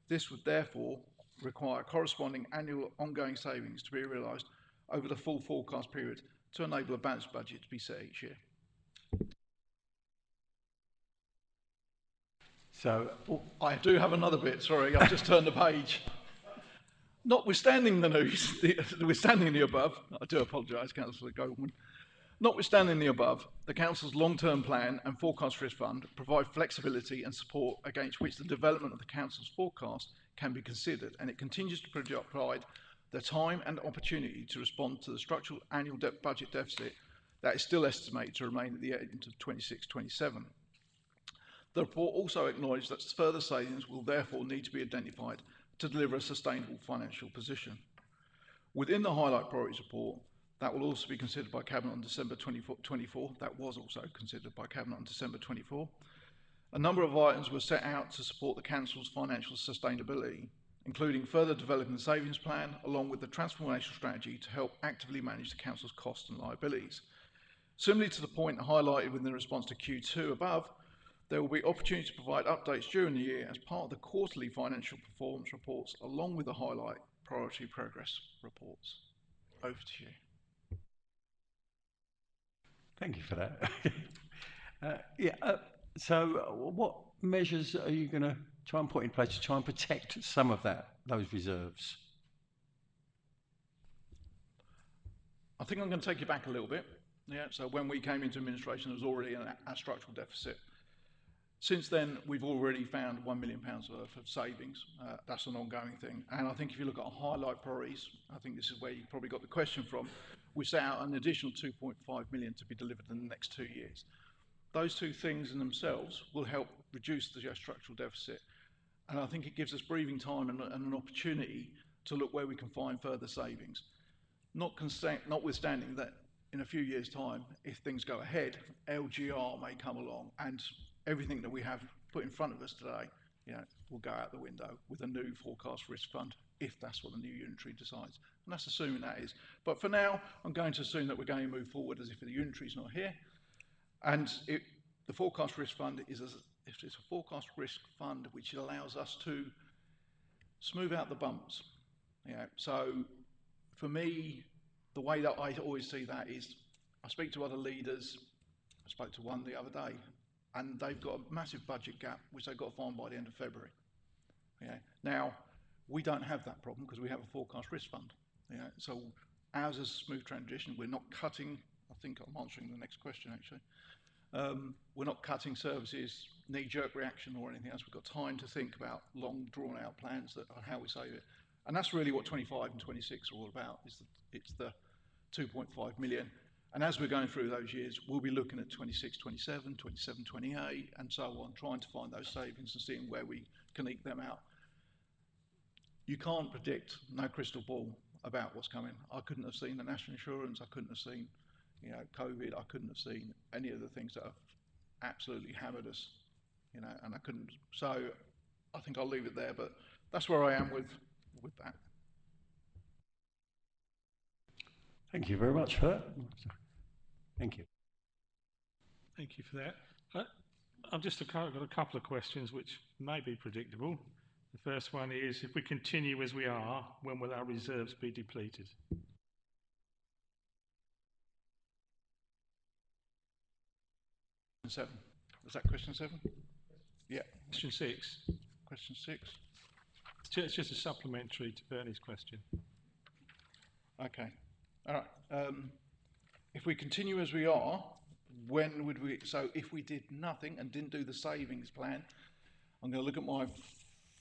This would therefore require corresponding annual ongoing savings to be realised over the full forecast period to enable a balanced budget to be set each year. So, I do have another bit, sorry, I've just turned the page. Notwithstanding the news, notwithstanding the above, I do apologise, Councillor Goldman. Notwithstanding the above, the Council's long-term plan and forecast risk fund provide flexibility and support against which the development of the Council's forecast can be considered, and it continues to provide the time and opportunity to respond to the structural annual budget deficit that is still estimated to remain at the end of 26-27. The report also acknowledged that further savings will therefore need to be identified to deliver a sustainable financial position. Within the highlight priorities report, that will also be considered by Cabinet on December 24, that was also considered by Cabinet on December 24. A number of items were set out to support the Council's financial sustainability, including further developing the savings plan, along with the transformational strategy to help actively manage the Council's costs and liabilities. Similarly to the point highlighted within the response to Q2 above, there will be opportunity to provide updates during the year as part of the quarterly financial performance reports, along with the highlight priority progress reports. Over to you. Thank you for that. So what measures are you going to try and put in place to try and protect some of those reserves? I think I'm going to take you back a little bit. Yeah, so when we came into administration, there was already a structural deficit. Since then, we've already found £1 million worth of savings. That's an ongoing thing. And I think if you look at our highlight priorities, I think this is where you probably got the question from, we set out an additional 2.5 million to be delivered in the next 2 years. Those two things in themselves will help reduce the structural deficit. And I think it gives us breathing time and an opportunity to look where we can find further savings. notwithstanding that in a few years' time, if things go ahead, LGR may come along and everything that we have put in front of us today, will go out the window with a new forecast risk fund, if that's what the new unitary decides. And that's assuming that is. But for now, I'm going to assume that we're going to move forward as if the unitary's not here. And the forecast risk fund it's a forecast risk fund which allows us to smooth out the bumps. So for me, the way that I always see that is I speak to other leaders. I spoke to one the other day, and they've got a massive budget gap which they've got to find by the end of February. Now, we don't have that problem because we have a forecast risk fund. So ours is a smooth transition. We're not cutting. I think I'm answering the next question actually. We're not cutting services, knee-jerk reaction or anything else. We've got time to think about long, drawn-out plans that are how we save it. And that's really what 25 and 26 are all about. It's the 2.5 million. And as we're going through those years, we'll be looking at 26, 27, 27, 28, and so on, trying to find those savings and seeing where we can eke them out. You can't predict, no crystal ball, about what's coming. I couldn't have seen the national insurance. I couldn't have seen COVID. I couldn't have seen any of the things that have absolutely hammered us, and I couldn't. So I think I'll leave it there, but that's where I am with that. Thank you very much for that. Thank you. Thank you for that. I've just got a couple of questions which may be predictable. The first one is, if we continue as we are, when will our reserves be depleted? Seven. Was that question 7? Yeah. Question 6. Question 6. It's just a supplementary to Bernie's question. Okay. All right. If we continue as we are, when would we? So if we did nothing and didn't do the savings plan, I'm going to look at my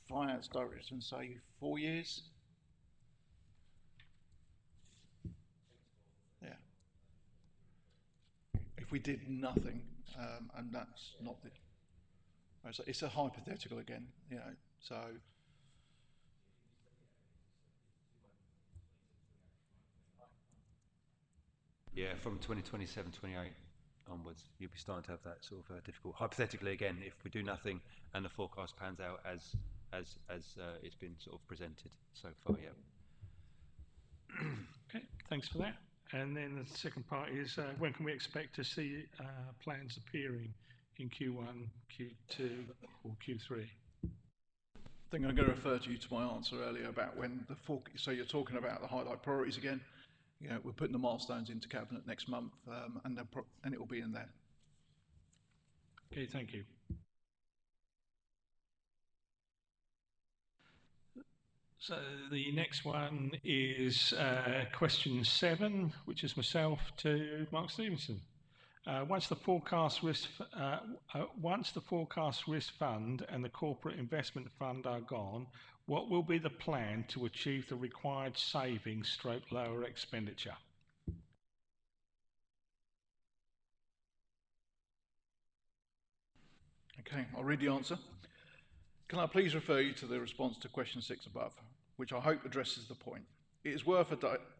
finance director and say 4 years. Yeah. If we did nothing, and that's not the. It's a hypothetical again, So. Yeah, from 2027, 28 onwards, you'll be starting to have that sort of difficult. Hypothetically, again, if we do nothing and the forecast pans out as it's been sort of presented so far, yeah. Okay, thanks for that. And then the second part is, when can we expect to see plans appearing in Q1, Q2, or Q3? I think I'm going to refer you to my answer earlier about when so you're talking about the highlight priorities again. We're putting the milestones into cabinet next month, and it will be in there. Okay, thank you. So the next one is question 7, which is myself to Mark Stevenson. Once the forecast risk fund and the corporate investment fund are gone, what will be the plan to achieve the required savings / lower expenditure? Okay, I'll read the answer. Can I please refer you to the response to question 6 above, which I hope addresses the point. It is worth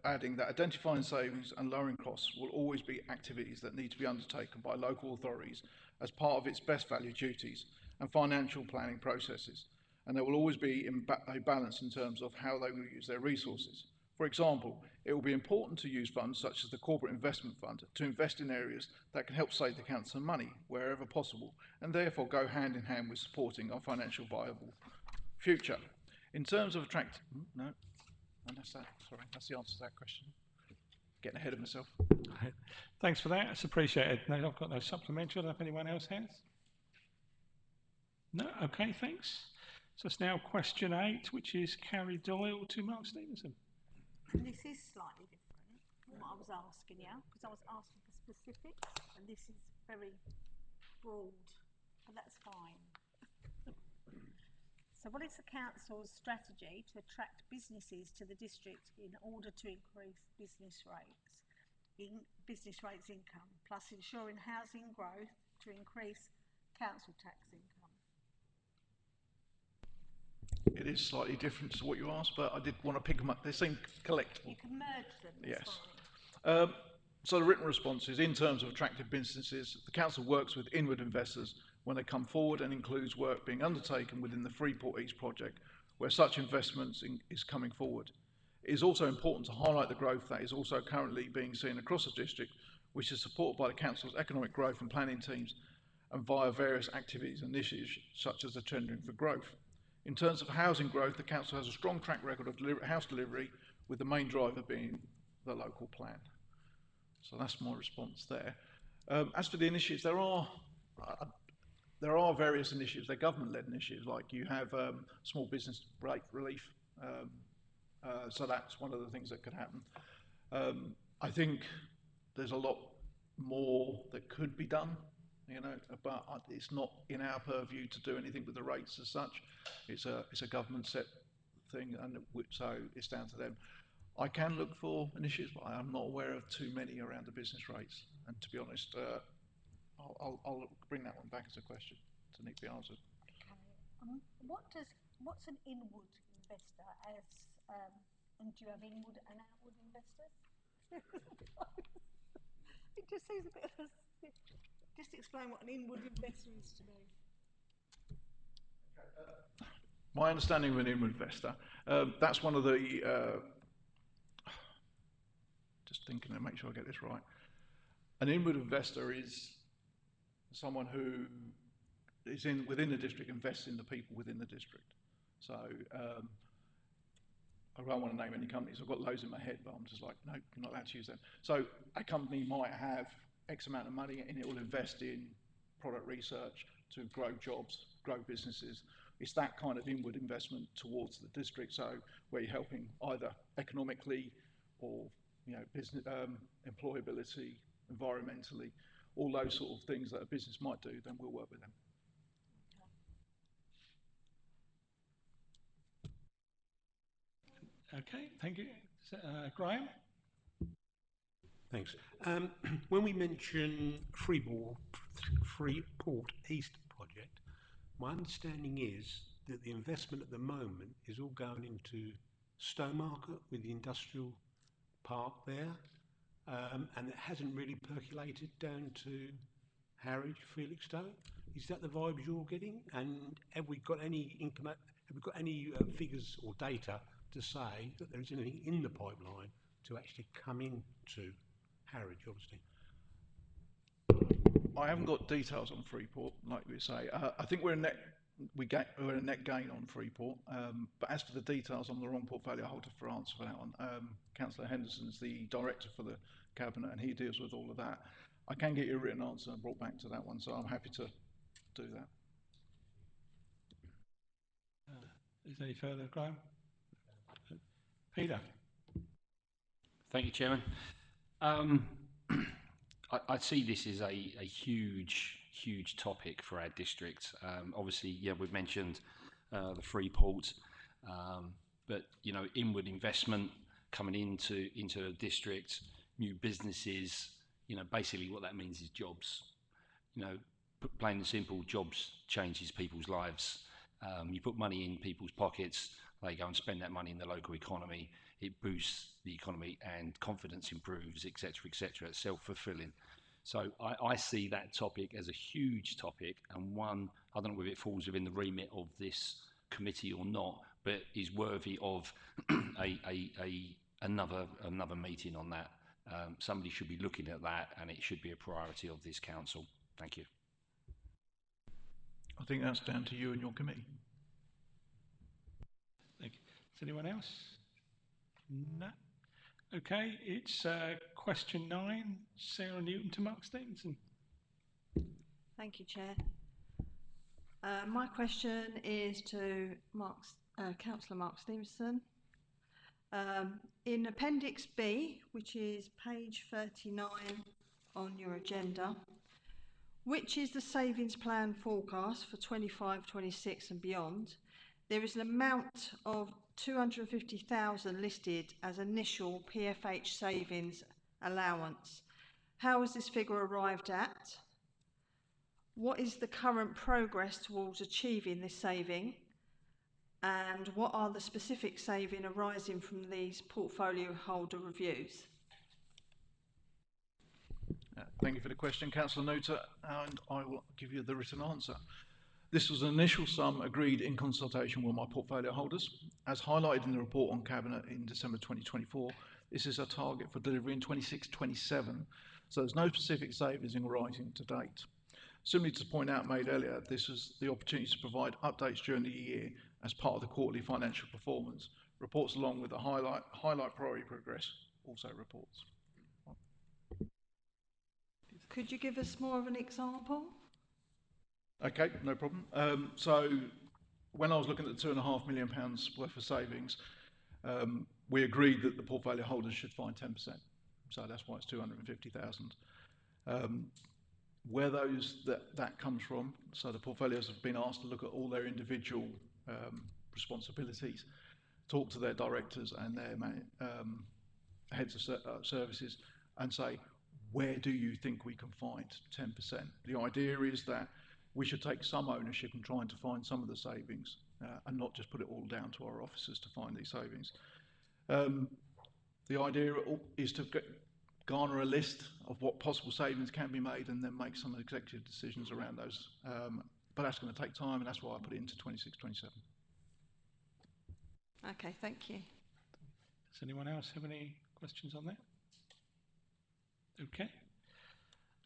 adding that identifying savings and lowering costs will always be activities that need to be undertaken by local authorities as part of its best value duties and financial planning processes, and there will always be a balance in terms of how they will use their resources. For example, it will be important to use funds such as the Corporate Investment Fund to invest in areas that can help save the council money wherever possible, and therefore go hand in hand with supporting our financial viable future. In terms of and that's that. Sorry, that's the answer to that question. Getting ahead of myself. Thanks for that. It's appreciated. No, I've got no supplementary. I don't know if anyone else has. No? Okay, thanks. So it's now question 8, which is Carrie Doyle to Mark Stevenson. This is slightly different from what I was asking, because I was asking for specifics, and this is very broad, but that's fine. So what is the council's strategy to attract businesses to the district in order to increase business rates income, plus ensuring housing growth to increase council tax income? It is slightly different to what you asked, but I did want to pick them up. They seem collectible. You can merge them, that's Yes. fine. So the written response is, in terms of attractive businesses, the council works with inward investors when they come forward and includes work being undertaken within the Freeport East project where such investments is coming forward. It is also important to highlight the growth that is also currently being seen across the district, which is supported by the council's economic growth and planning teams and via various activities and initiatives such as the tendering for growth. In terms of housing growth, the council has a strong track record of house delivery, with the main driver being the local plan. So that's my response there. As for the initiatives, there are various initiatives. They're government-led initiatives, like you have small business rate relief. So that's one of the things that could happen. I think there's a lot more that could be done, but it's not in our purview to do anything with the rates as such. It's a government set thing, and so it's down to them. I can look for initiatives, but I'm not aware of too many around the business rates. And to be honest, I'll bring that one back as a question to need to be answered. Okay. What's an inward investor as, and do you have inward and outward investors? It just seems a bit of a, just explain what an inward investor is to me. My understanding of an inward investor, that's one of the, just thinking to make sure I get this right. An inward investor is someone who is within the district, invests in the people within the district. So I don't want to name any companies. I've got loads in my head, but I'm just like, no, you're not allowed to use them. So a company might have X amount of money and it will invest in product research to grow jobs, grow businesses. It's that kind of inward investment towards the district. So where you're helping either economically or business employability, environmentally, all those sort of things that a business might do, then we'll work with them. Okay, thank you. Graham? Thanks. When we mention Freeport East project, my understanding is that the investment at the moment is all going into Stowmarket with the industrial park there, and it hasn't really percolated down to Harwich, Felixstowe. Is that the vibes you're getting? And have we got any figures or data to say that there is anything in the pipeline to actually come into Harwich, obviously? I haven't got details on Freeport, like we say. I think we're a net gain on Freeport. But as for the details, I'm the wrong portfolio holder for answer for that one. Councillor Henderson's the director for the cabinet, and he deals with all of that. I can get you a written answer and brought back to that one, so I'm happy to do that. Is there any further, Graham? Peter? Thank you, Chairman. I see this as a huge topic for our district. Obviously, yeah, we've mentioned the Freeport, but inward investment coming into a district, new businesses. Basically what that means is jobs. Plain and simple, jobs changes people's lives. You put money in people's pockets, they go and spend that money in the local economy. It boosts the economy and confidence improves, etc., etc. It's self-fulfilling. So I see that topic as a huge topic, and one, I don't know whether it falls within the remit of this committee or not, but is worthy of another meeting on that. Somebody should be looking at that, and it should be a priority of this council. Thank you. I think that's down to you and your committee. Thank you. Is anyone else? No. Okay, it's question 9. Sarah Newton to Mark Stevenson. Thank you, Chair. My question is to Councillor Mark Stevenson. In Appendix B, which is page 39 on your agenda, which is the savings plan forecast for 25, 26 and beyond, there is an amount of 250,000 listed as initial PFH savings allowance. How is this figure arrived at? What is the current progress towards achieving this saving? And what are the specific savings arising from these portfolio holder reviews? Thank you for the question, Councillor Nutter, and I will give you the written answer. This was an initial sum agreed in consultation with my portfolio holders. As highlighted in the report on Cabinet in December 2024, this is a target for delivery in 26-27, so there's no specific savings in writing to date. Similarly to the point out made earlier, this is the opportunity to provide updates during the year as part of the quarterly financial performance. Reports along with the highlight priority progress, also reports. Could you give us more of an example? Okay, no problem. So when I was looking at the £2.5 million worth of savings, we agreed that the portfolio holders should find 10%. So that's why it's 250,000. Where that comes from, so the portfolios have been asked to look at all their individual responsibilities, talk to their directors and their heads of services and say, where do you think we can find 10%? The idea is that we should take some ownership in trying to find some of the savings and not just put it all down to our officers to find these savings. The idea is to garner a list of what possible savings can be made and then make some executive decisions around those. But that's going to take time, and that's why I put it into 26-27. Okay, thank you. Does anyone else have any questions on that? Okay.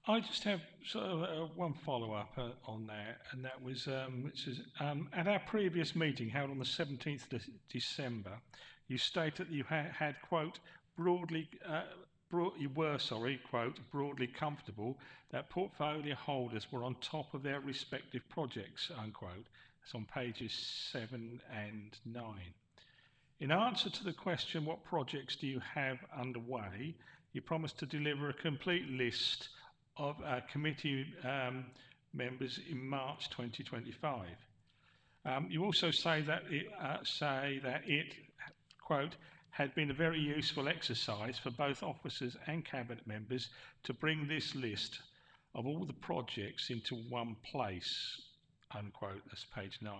I just have sort of one follow-up on that, and that was which is, at our previous meeting held on the 17th of December, you stated that you had quote, you were, quote, broadly comfortable that portfolio holders were on top of their respective projects, unquote. It's on pages 7 and 9. In answer to the question, what projects do you have underway, you promised to deliver a complete list of committee members in March 2025. You also say that it, quote, had been a very useful exercise for both officers and cabinet members to bring this list of all the projects into one place, unquote. That's page 9.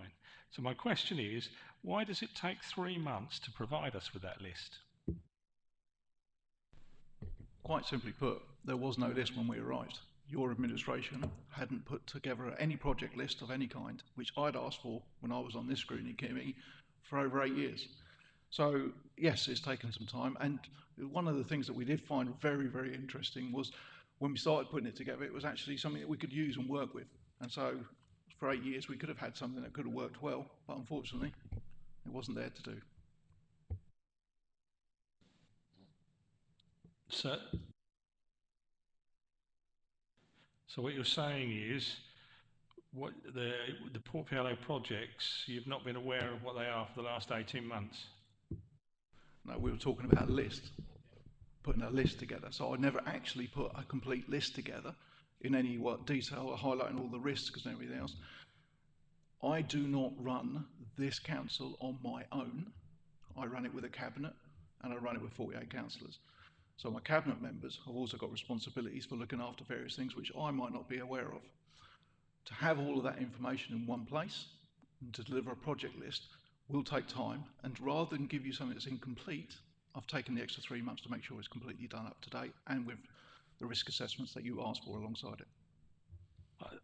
So my question is, why does it take 3 months to provide us with that list? Quite simply put, there was no list when we arrived. Your administration hadn't put together any project list of any kind, which I'd asked for when I was on this scrutiny committee for over 8 years. So yes, it's taken some time. And one of the things that we did find very, very interesting was when we started putting it together, it was actually something that we could use and work with. And so for 8 years, we could have had something that could have worked well, but unfortunately, it wasn't there to do. So what you're saying is, what the portfolio projects, you've not been aware of what they are for the last 18 months? No, we were talking about a list, putting a list together. So I never actually put a complete list together in any detail, highlighting all the risks and everything else. I do not run this council on my own. I run it with a cabinet and I run it with 48 councillors. So my cabinet members have also got responsibilities for looking after various things which I might not be aware of. To have all of that information in one place and to deliver a project list will take time, and rather than give you something that's incomplete, I've taken the extra 3 months to make sure it's completely done up to date and with the risk assessments that you asked for alongside it.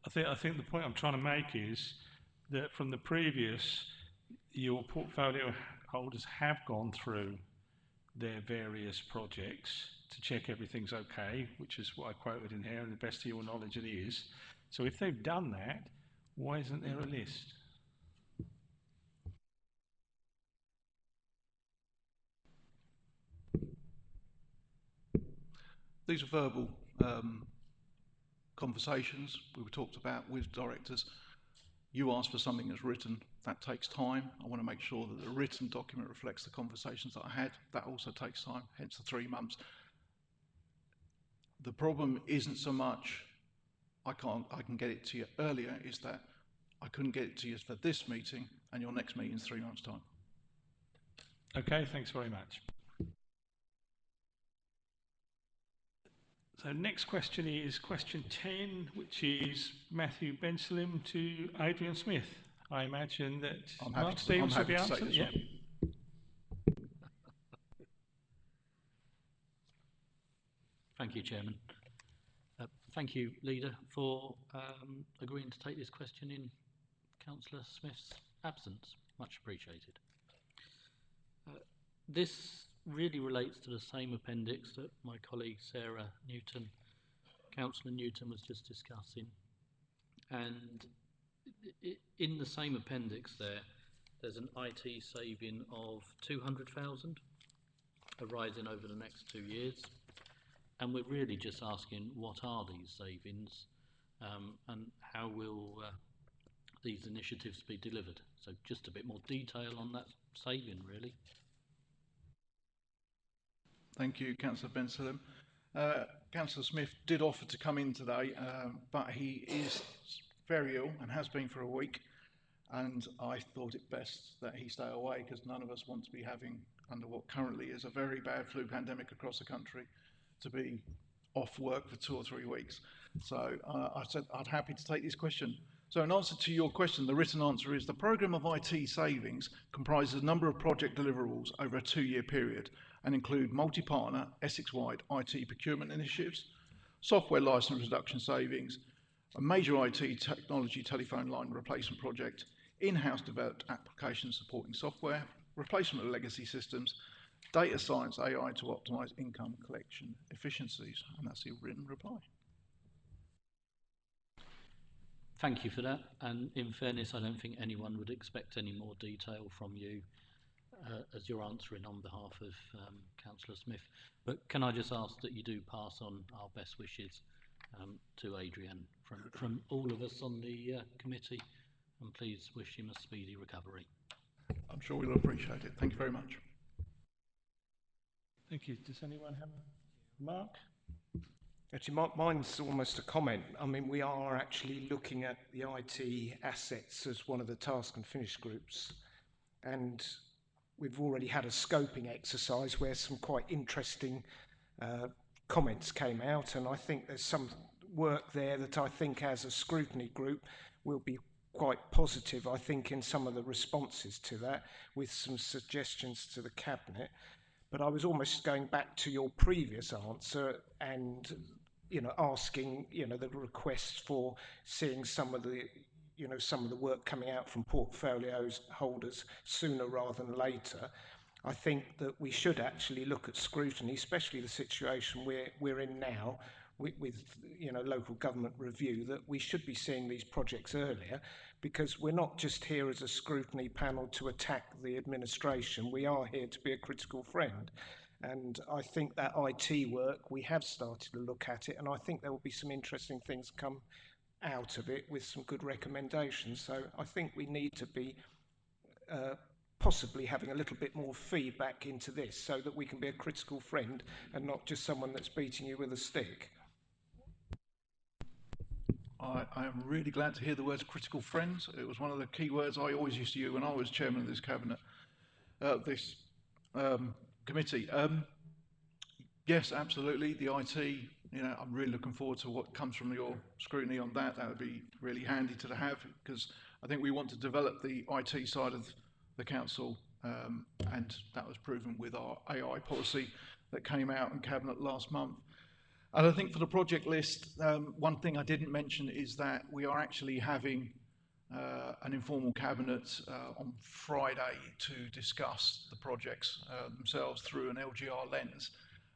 I think the point I'm trying to make is that from the previous, your portfolio holders have gone through their various projects to check everything's okay, which is what I quoted in here, and the best of your knowledge it is. So if they've done that, why isn't there a list? These are verbal conversations we were talked about with directors. You asked for something that's written, that takes time. I want to make sure that the written document reflects the conversations that I had. That also takes time, hence the 3 months. The problem isn't so much I can get it to you earlier, is that I couldn't get it to you for this meeting and your next meeting is 3 months' time. Okay, thanks very much. So next question is question 10, which is Matthew Bensalim to Adrian Smith. I imagine that I'm Mark happy Stevens will be to take answering. this Yeah. one. Thank you, Chairman. Thank you, Leader, for agreeing to take this question in Councillor Smith's absence. Much appreciated. This really relates to the same appendix that my colleague Sarah Newton, Councillor Newton, was just discussing. And in the same appendix there's an IT saving of 200,000 arising over the next 2 years. And we're really just asking, what are these savings and how will these initiatives be delivered? So just a bit more detail on that saving, really. Thank you, Councillor Ben-Salim. Councillor Smith did offer to come in today, but he is very ill and has been for a week. And I thought it best that he stay away because none of us want to be having, under what currently is a very bad flu pandemic across the country, to be off work for 2 or 3 weeks. So I said I'd happy to take this question. So in answer to your question, the written answer is the programme of IT savings comprises a number of project deliverables over a 2-year period and include multi-partner Essex-wide IT procurement initiatives, software licence reduction savings, a major IT technology telephone line replacement project, in-house developed application supporting software, replacement of legacy systems, data science AI to optimise income collection efficiencies. And that's the written reply. Thank you for that. And in fairness, I don't think anyone would expect any more detail from you as you're answering on behalf of Councillor Smith. But can I just ask that you do pass on our best wishes to Adrian from all of us on the committee, and please wish him a speedy recovery. I'm sure we'll appreciate it. Thank you very much. Thank you. Does anyone have a Mark? Actually, mine's almost a comment. I mean, we are actually looking at the IT assets as one of the task and finish groups. And we've already had a scoping exercise where some quite interesting comments came out. And I think there's some work there that I think as a scrutiny group will be quite positive, I think, in some of the responses to that, with some suggestions to the Cabinet. But I was almost going back to your previous answer and, asking, the requests for seeing some of the, some of the work coming out from portfolios holders sooner rather than later. I think that we should actually look at scrutiny, especially the situation we're in now with local government review, that we should be seeing these projects earlier, because we're not just here as a scrutiny panel to attack the administration. We are here to be a critical friend. And I think that IT work, we have started to look at it, and I think there will be some interesting things come out of it with some good recommendations. So I think we need to be possibly having a little bit more feedback into this so that we can be a critical friend and not just someone that's beating you with a stick. I am really glad to hear the words critical friends. It was one of the key words I always used to use when I was chairman of this cabinet, this committee. Yes, absolutely. The IT, I'm really looking forward to what comes from your scrutiny on that. That would be really handy to have, because I think we want to develop the IT side of the council, and that was proven with our AI policy that came out in Cabinet last month. And I think for the project list, one thing I didn't mention is that we are actually having an informal cabinet on Friday to discuss the projects themselves through an LGR lens,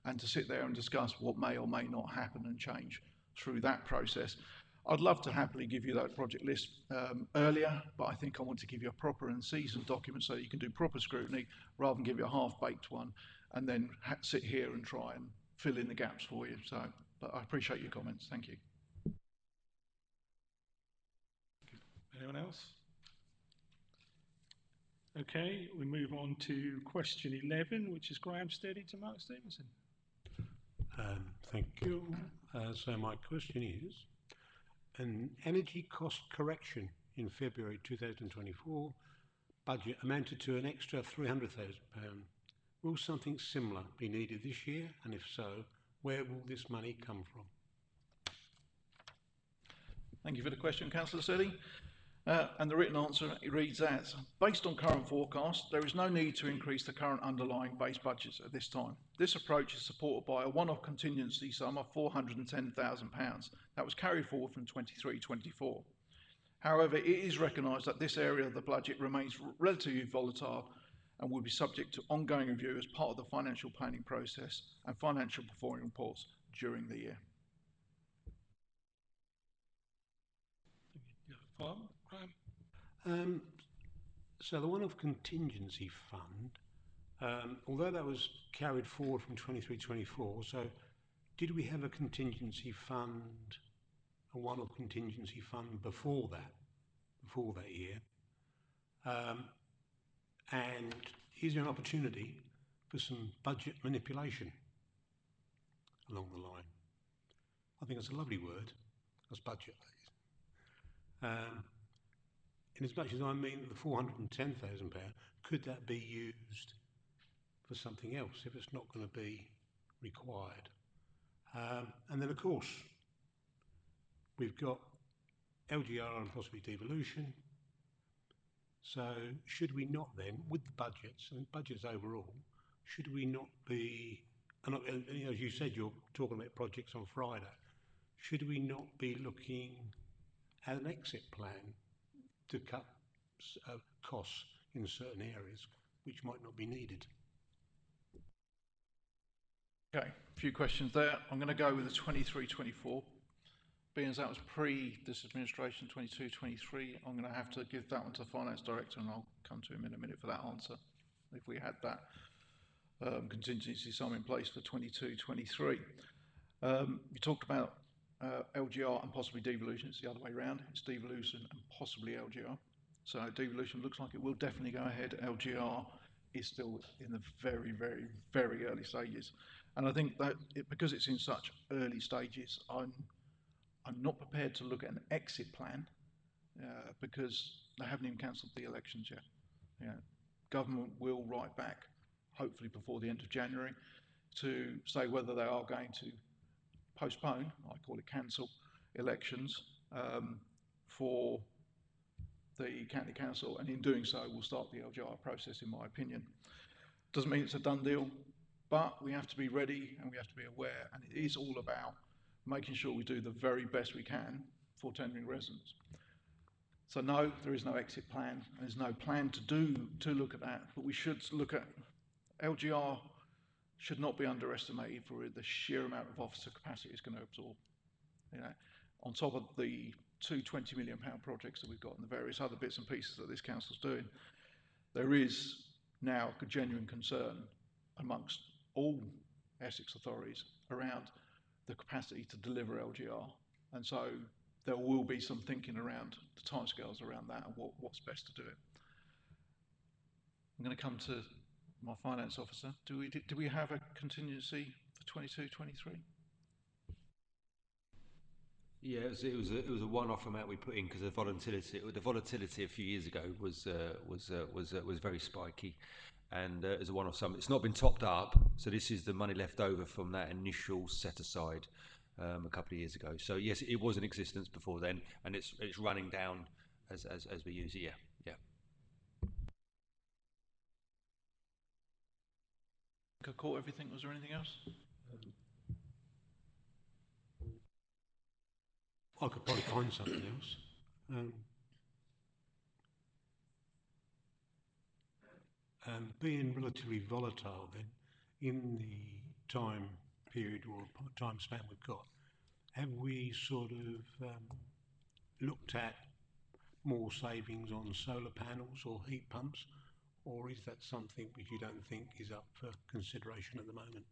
and to sit there and discuss what may or may not happen and change through that process. I'd love to happily give you that project list earlier, but I think I want to give you a proper and seasoned document so that you can do proper scrutiny rather than give you a half-baked one and then sit here and try and fill in the gaps for you. So, but I appreciate your comments. Thank you. Anyone else? Okay, we move on to question 11, which is Graham Steady to Mark Stevenson. Thank you. So my question is, an energy cost correction in February 2024 budget amounted to an extra £300,000. Will something similar be needed this year? And if so, where will this money come from? Thank you for the question, Councillor Steady. And the written answer it reads as, based on current forecasts, there is no need to increase the current underlying base budgets at this time. This approach is supported by a one-off contingency sum of £410,000 that was carried forward from 23-24. However, it is recognised that this area of the budget remains relatively volatile and will be subject to ongoing review as part of the financial planning process and financial performance reports during the year. Follow, Graham? So the one-off contingency fund, although that was carried forward from 23-24, so did we have a contingency fund, a one-off contingency fund before that year? And is there an opportunity for some budget manipulation along the line? I think it's a lovely word, that's budget. In as much as I mean the £410,000, could that be used for something else if it's not going to be required? And then, of course, we've got LGR and possibly devolution. So should we not then, with the budgets, and budgets overall, should we not be, and as you said, you're talking about projects on Friday, should we not be looking at an exit plan to cut costs in certain areas which might not be needed? Okay, a few questions there. I'm going to go with the 23-24. Being as that was this administration, 22-23, I'm going to have to give that one to the Finance Director, and I'll come to him in a minute for that answer, if we had that contingency sum in place for 22-23. You talked about LGR and possibly devolution. It's the other way around. It's devolution and possibly LGR. So devolution looks like it will definitely go ahead. LGR is still in the very, very, very early stages. And I think that because it's in such early stages, I'm not prepared to look at an exit plan because they haven't even cancelled the elections yet. You know, government will write back, hopefully before the end of January, to say whether they are going to postpone, I call it cancel, elections for the county council, and in doing so will start the LGR process, in my opinion. Doesn't mean it's a done deal, but we have to be ready and we have to be aware, and it is all about making sure we do the very best we can for tendering residents. So no, there is no exit plan. There's no plan to look at that, but we should look at LGR should not be underestimated for the sheer amount of officer capacity it's going to absorb. You know, on top of the two £20 million projects that we've got and the various other bits and pieces that this council's doing, there is now a genuine concern amongst all Essex authorities around the capacity to deliver LGR. And so there will be some thinking around the timescales around that and what's best to do it. I'm going to come to my finance officer. Do we have a contingency for 22-23? Yeah, it was a one-off amount we put in because the volatility a few years ago was very spiky, and as a one-off sum, it's not been topped up. So this is the money left over from that initial set aside a couple of years ago. So yes, it was in existence before then, and it's running down as we use it. Yeah. I caught everything. Was there anything else? I could probably find something else. Being relatively volatile then, in the time period or time span we've got, have we sort of looked at more savings on solar panels or heat pumps, or is that something which you don't think is up for consideration at the moment?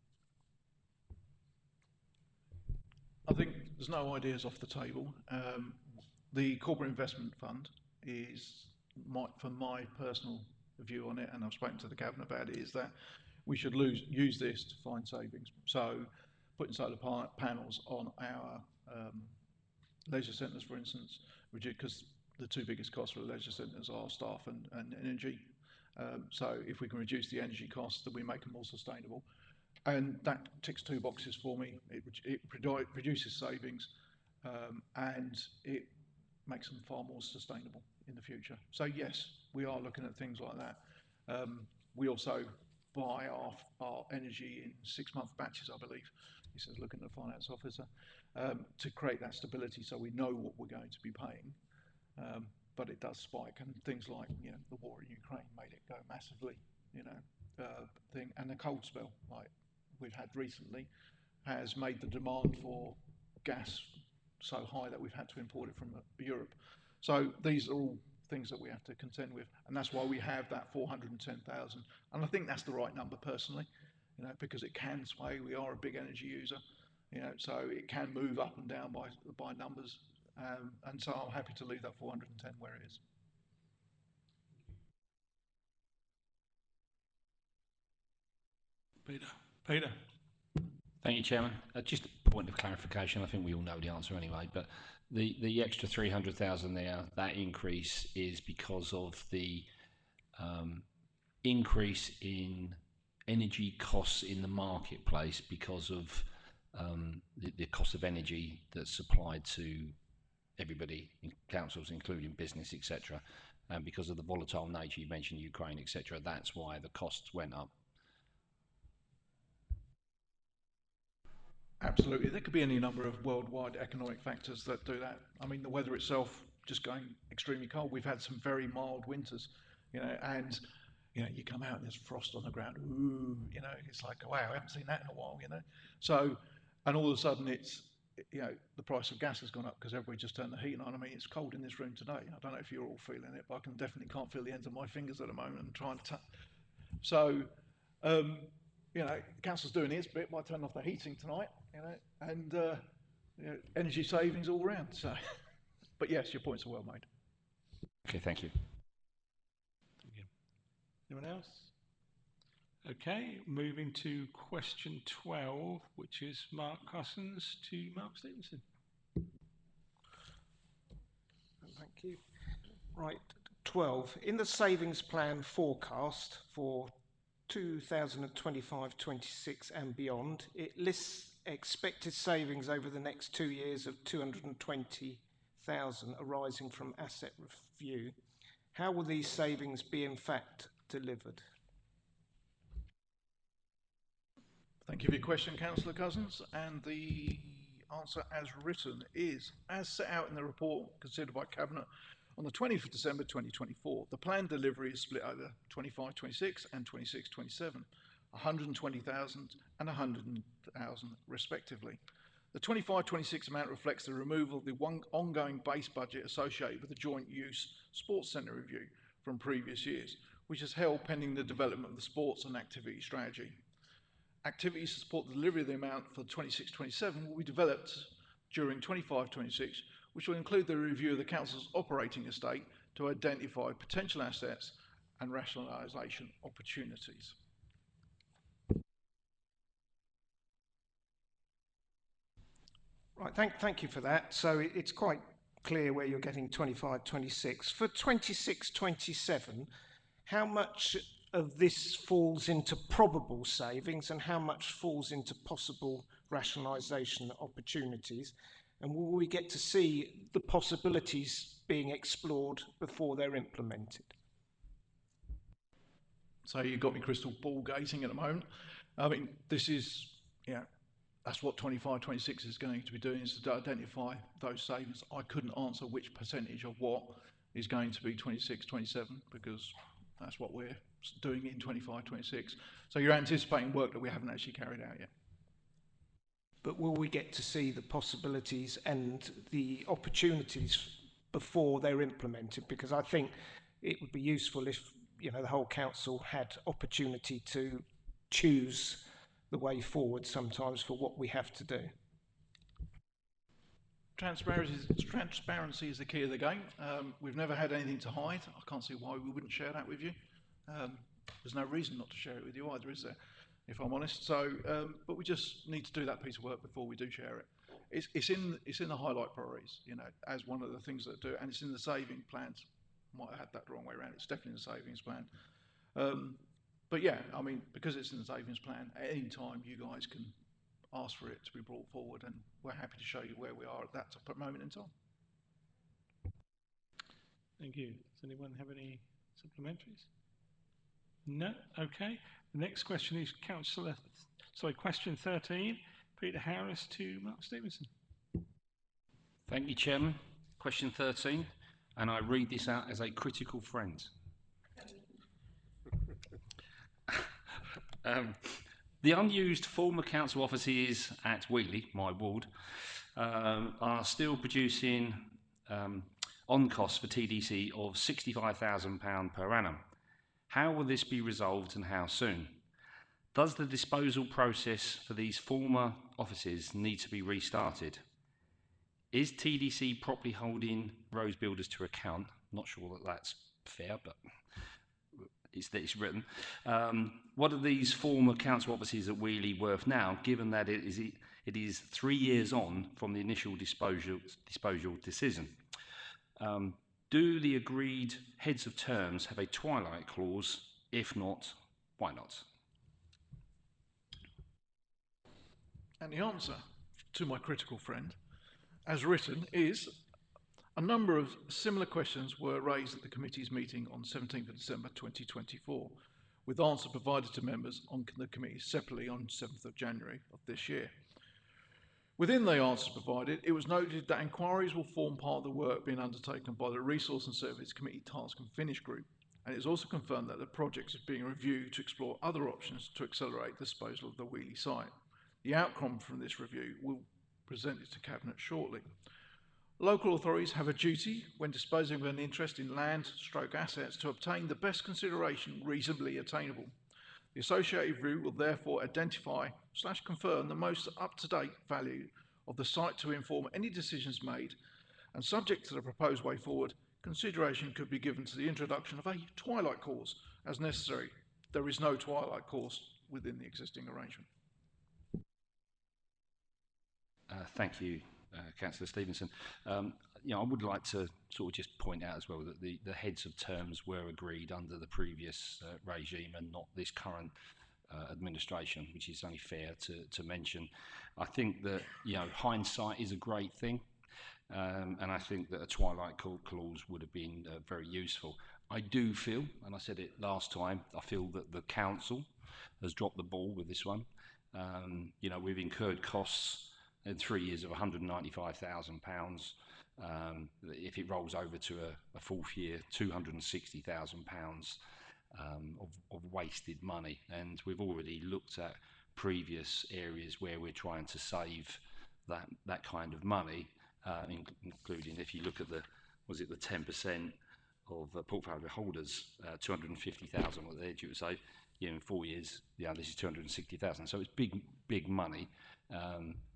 I think there's no ideas off the table. The Corporate Investment Fund is, from my personal view on it, and I've spoken to the Cabinet about it, is that we should use this to find savings. So putting solar panels on our leisure centres, for instance, because the two biggest costs for the leisure centres are staff and energy. So if we can reduce the energy costs, then we make them more sustainable. And that ticks two boxes for me. It produces savings and it makes them far more sustainable. in the future. So yes, we are looking at things like that. We also buy our energy in 6-month batches, I believe. He says, looking at the finance officer, to create that stability so we know what we're going to be paying. But it does spike, and things like, you know, the war in Ukraine made it go massively, you know, and the cold spell like we've had recently has made the demand for gas so high that we've had to import it from Europe. So these are all things that we have to contend with, and that's why we have that 410,000. And I think that's the right number personally, you know, because it can sway. We are a big energy user, you know, so it can move up and down by numbers. And so I'm happy to leave that 410 where it is. Peter. Thank you, Chairman. Just a point of clarification. I think we all know the answer anyway, but the extra 300,000 there, that increase is because of the increase in energy costs in the marketplace because of the cost of energy that's supplied to everybody, councils, including business, etc. And because of the volatile nature, you mentioned Ukraine, etc. That's why the costs went up. Absolutely. There could be any number of worldwide economic factors that do that. I mean, the weather itself just going extremely cold. We've had some very mild winters, you know, and, you know, you come out and there's frost on the ground. Ooh, you know, it's like, wow, I haven't seen that in a while, you know. So, and all of a sudden it's, you know, the price of gas has gone up because everybody just turned the heating on. I mean, it's cold in this room today. I don't know if you're all feeling it, but I can definitely can't feel the ends of my fingers at the moment and trying to. So, you know, council's doing its bit by turning off the heating tonight, you know, and you know, energy savings all round. So, but yes, your points are well made. Okay, thank you. Anyone else? Okay, moving to question 12, which is Mark Cousins to Mark Stevenson. Thank you. Right, 12. In the savings plan forecast for 2025-26 and beyond, it lists expected savings over the next 2 years of 220,000 arising from asset review. How will these savings be in fact delivered? Thank you for your question, Councillor Cousins. And the answer as written is, as set out in the report considered by Cabinet on the 20th of December 2024, the planned delivery is split over 25-26 and 26-27, 120,000 and 100,000 respectively. The 25-26 amount reflects the removal of the ongoing base budget associated with the joint use sports centre review from previous years, which is held pending the development of the sports and activity strategy. Activities to support the delivery of the amount for 26-27 will be developed during 25-26, which will include the review of the council's operating estate to identify potential assets and rationalisation opportunities. Right, thank you for that. So it's quite clear where you're getting 25-26. For 26-27, how much of this falls into probable savings and how much falls into possible rationalisation opportunities? And will we get to see the possibilities being explored before they're implemented? So you've got me crystal ball gazing at the moment. I mean, this is, yeah, that's what 25-26 is going to be doing, is to identify those savings. I couldn't answer which percentage of what is going to be 26-27 because that's what we're doing in 25-26. So you're anticipating work that we haven't actually carried out yet. But will we get to see the possibilities and the opportunities before they're implemented? Because I think it would be useful if, you know, the whole council had opportunity to choose the way forward sometimes for what we have to do. Transparency is the key of the game. We've never had anything to hide. I can't see why we wouldn't share that with you. There's no reason not to share it with you either, is there? If I'm honest. So, but we just need to do that piece of work before we do share it. It's in the highlight priorities, you know, as one of the things that do it, and it's in the saving plans. Might have had that the wrong way around. It's definitely in the savings plan. But yeah, I mean, because it's in the savings plan, at any time you guys can ask for it to be brought forward, and we're happy to show you where we are at that moment in time. Thank you. Does anyone have any supplementaries? No? Okay. The next question is question 13, Peter Harris to Mark Stevenson. Thank you, Chairman. Question 13, and I read this out as a critical friend. The unused former council offices at Wheatley, my ward, are still producing on costs for TDC of £65,000 per annum. How will this be resolved and how soon? Does the disposal process for these former offices need to be restarted? Is TDC properly holding Rose Builders to account? Not sure that that's fair, but it's written. What are these former council offices at Wheatley worth now, given that it is 3 years on from the initial disposal decision? Do the agreed heads of terms have a twilight clause? If not, why not? And the answer to my critical friend, as written, is a number of similar questions were raised at the committee's meeting on 17th of December 2024, with answers provided to members on the committee separately on 7th of January of this year. Within the answers provided, it was noted that inquiries will form part of the work being undertaken by the Resource and Service Committee Task and Finish Group, and it is also confirmed that the project is being reviewed to explore other options to accelerate the disposal of the Wheatley site. The outcome from this review will be presented to Cabinet shortly. Local authorities have a duty, when disposing of an interest in land/assets, to obtain the best consideration reasonably attainable. The associated review will therefore identify/confirm the most up-to-date value of the site to inform any decisions made, and subject to the proposed way forward, consideration could be given to the introduction of a twilight clause as necessary. There is no twilight clause within the existing arrangement. Thank you, Councillor Stevenson. I would like to sort of just point out as well that the heads of terms were agreed under the previous regime and not this current administration, which is only fair to mention. I think that hindsight is a great thing, and I think that a twilight clause would have been very useful. I do feel, and I said it last time, I feel that the council has dropped the ball with this one. We've incurred costs in 3 years of £195,000. If it rolls over to a fourth year, £260,000 of wasted money. And we've already looked at previous areas where we're trying to save that kind of money, including if you look at the 10% of portfolio holders, 250,000 what they're due to save. In 4 years, this is 260,000. So it's big money.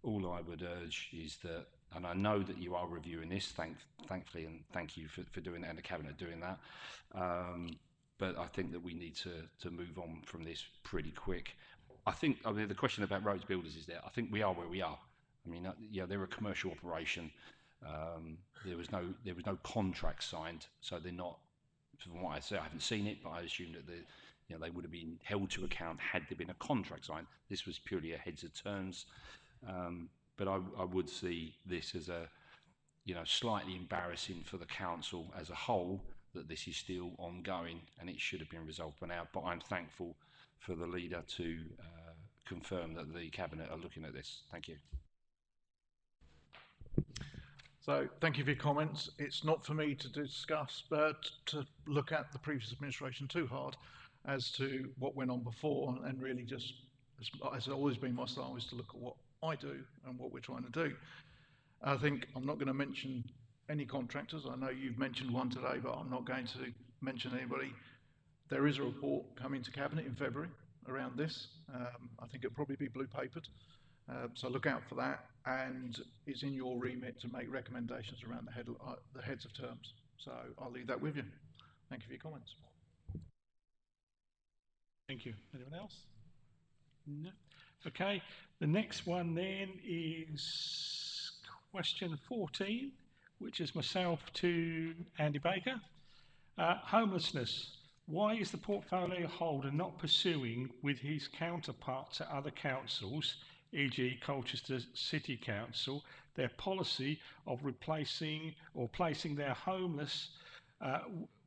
All I would urge is that, and I know that you are reviewing this, thankfully, and thank you for doing that, and the Cabinet doing that. But I think that we need to move on from this pretty quick. The question about Rose Builders is there. I think we are where we are. They're a commercial operation. There was no contract signed, so they're not. From what I say, I haven't seen it, but I assume that they would have been held to account had there been a contract signed. This was purely a heads of terms. But I would see this as slightly embarrassing for the council as a whole that this is still ongoing, and it should have been resolved by now. But I'm thankful for the leader to confirm that the Cabinet are looking at this. Thank you. So thank you for your comments. It's not for me to discuss, but to look at the previous administration too hard as to what went on before, and really just, as always been my style, is to look at what I do and what we're trying to do. I think I'm not going to mention any contractors. I know you've mentioned one today, but I'm not going to mention anybody. There is a report coming to Cabinet in February around this. I think it'll probably be blue papered. So look out for that, and it's in your remit to make recommendations around the heads of terms. So I'll leave that with you. Thank you for your comments. Thank you. Anyone else? No. Okay. The next one then is question 14, which is myself to Andy Baker. Homelessness. Why is the portfolio holder not pursuing with his counterparts at other councils, e.g. Colchester City Council, their policy of replacing or placing their homeless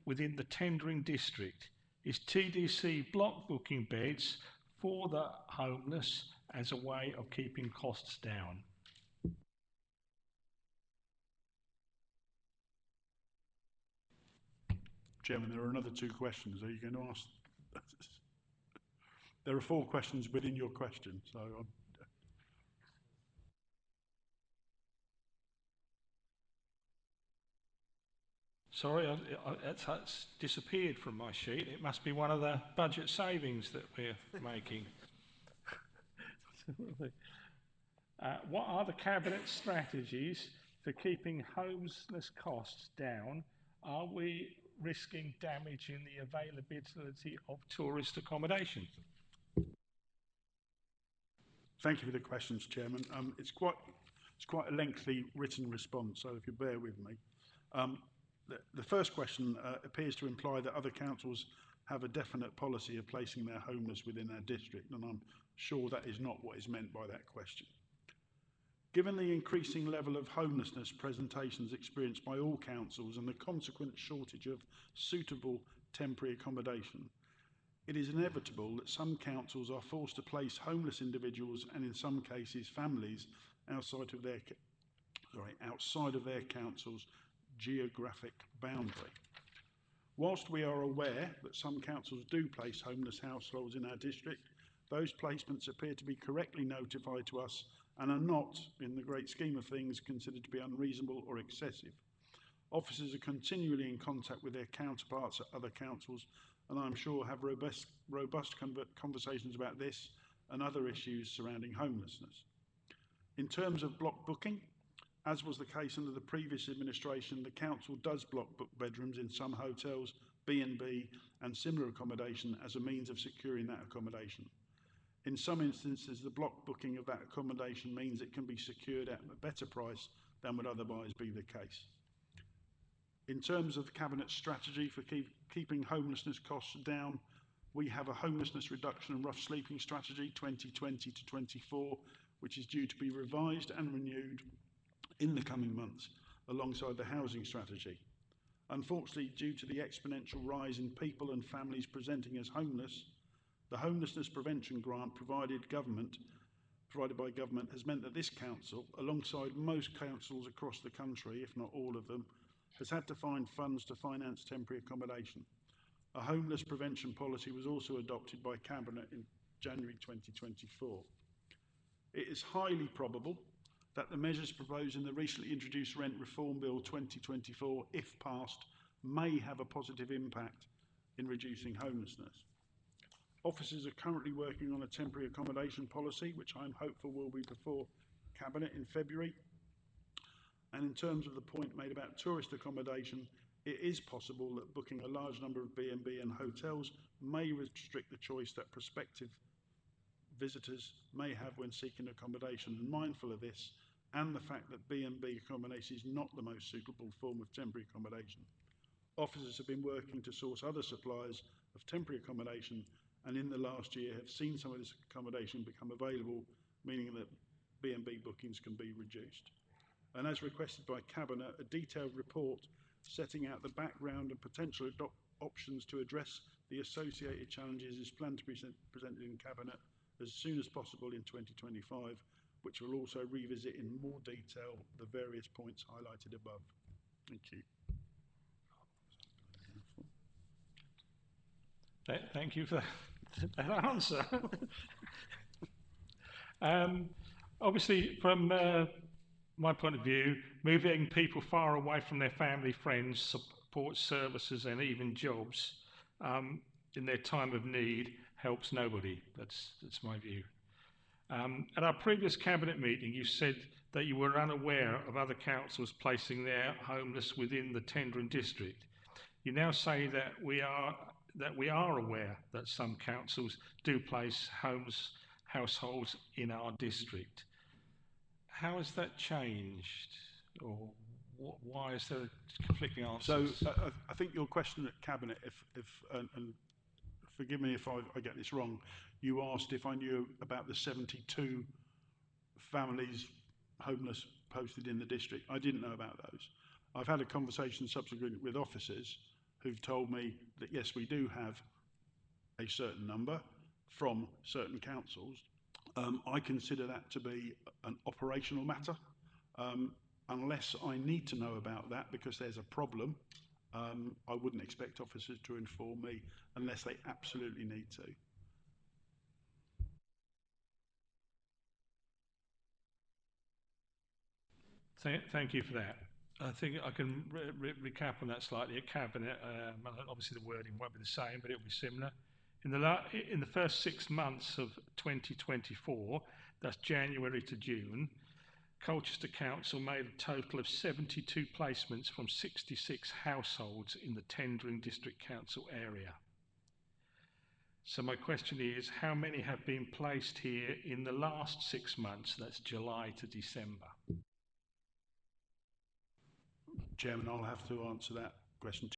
within the tendering district? Is TDC block booking beds for the homeless as a way of keeping costs down? Chairman, there are another two questions. Are you going to ask? There are 4 questions within your question, so Sorry, it's disappeared from my sheet. It must be one of the budget savings that we're making. What are the Cabinet strategies for keeping homelessness costs down? Are we risking damage in the availability of tourist accommodation? thank you for the questions, Chairman. It's quite a lengthy written response, so if you bear with me. The first question appears to imply that other councils have a definite policy of placing their homeless within their district, and I'm sure that is not what is meant by that question. Given the increasing level of homelessness presentations experienced by all councils and the consequent shortage of suitable temporary accommodation, it is inevitable that some councils are forced to place homeless individuals and in some cases families outside of their council's geographic boundary. Whilst we are aware that some councils do place homeless households in our district, those placements appear to be correctly notified to us and are not, in the great scheme of things, considered to be unreasonable or excessive. Officers are continually in contact with their counterparts at other councils, and I'm sure have robust conversations about this and other issues surrounding homelessness. In terms of block booking, as was the case under the previous administration, the council does block book bedrooms in some hotels, B&B and similar accommodation as a means of securing that accommodation. In some instances, the block booking of that accommodation means it can be secured at a better price than would otherwise be the case. In terms of the Cabinet strategy for keeping homelessness costs down, we have a homelessness reduction and rough sleeping strategy 2020 to 24, which is due to be revised and renewed in the coming months alongside the housing strategy. Unfortunately, due to the exponential rise in people and families presenting as homeless, the homelessness prevention grant provided by government has meant that this council, alongside most councils across the country, if not all of them, has had to find funds to finance temporary accommodation. A homeless prevention policy was also adopted by Cabinet in January 2024. It is highly probable that the measures proposed in the recently introduced Rent Reform Bill 2024, if passed, may have a positive impact in reducing homelessness. Officers are currently working on a temporary accommodation policy, which I'm hopeful will be before Cabinet in February. And in terms of the point made about tourist accommodation, it is possible that booking a large number of B&B and hotels may restrict the choice that prospective visitors may have when seeking accommodation. And mindful of this and the fact that B&B accommodation is not the most suitable form of temporary accommodation, officers have been working to source other suppliers of temporary accommodation, and in the last year have seen some of this accommodation become available, meaning that B&B bookings can be reduced. And as requested by Cabinet, a detailed report setting out the background and potential options to address the associated challenges is planned to be presented in Cabinet as soon as possible in 2025, which will also revisit in more detail the various points highlighted above. Thank you. Thank you for that answer. Obviously, from my point of view, moving people far away from their family, friends, support services and even jobs in their time of need helps nobody. That's my view. At our previous Cabinet meeting, you said that you were unaware of other councils placing their homeless within the tendering district. You now say that we are aware that some councils do place homeless households in our district. How has that changed, or why is there conflicting answers? So I think your question at Cabinet, and forgive me if I get this wrong, you asked if I knew about the 72 families homeless posted in the district. I didn't know about those. I've had a conversation subsequently with officers who've told me that yes, we do have a certain number from certain councils. I consider that to be an operational matter. Unless I need to know about that because there's a problem, I wouldn't expect officers to inform me unless they absolutely need to. Thank you for that. I think I can recap on that slightly. At Cabinet, obviously the wording won't be the same, but it'll be similar. In the first 6 months of 2024, that's January to June, Colchester Council made a total of 72 placements from 66 households in the tendering district council area. So my question is, how many have been placed here in the last 6 months, that's July to December? Chairman, I'll have to answer that question.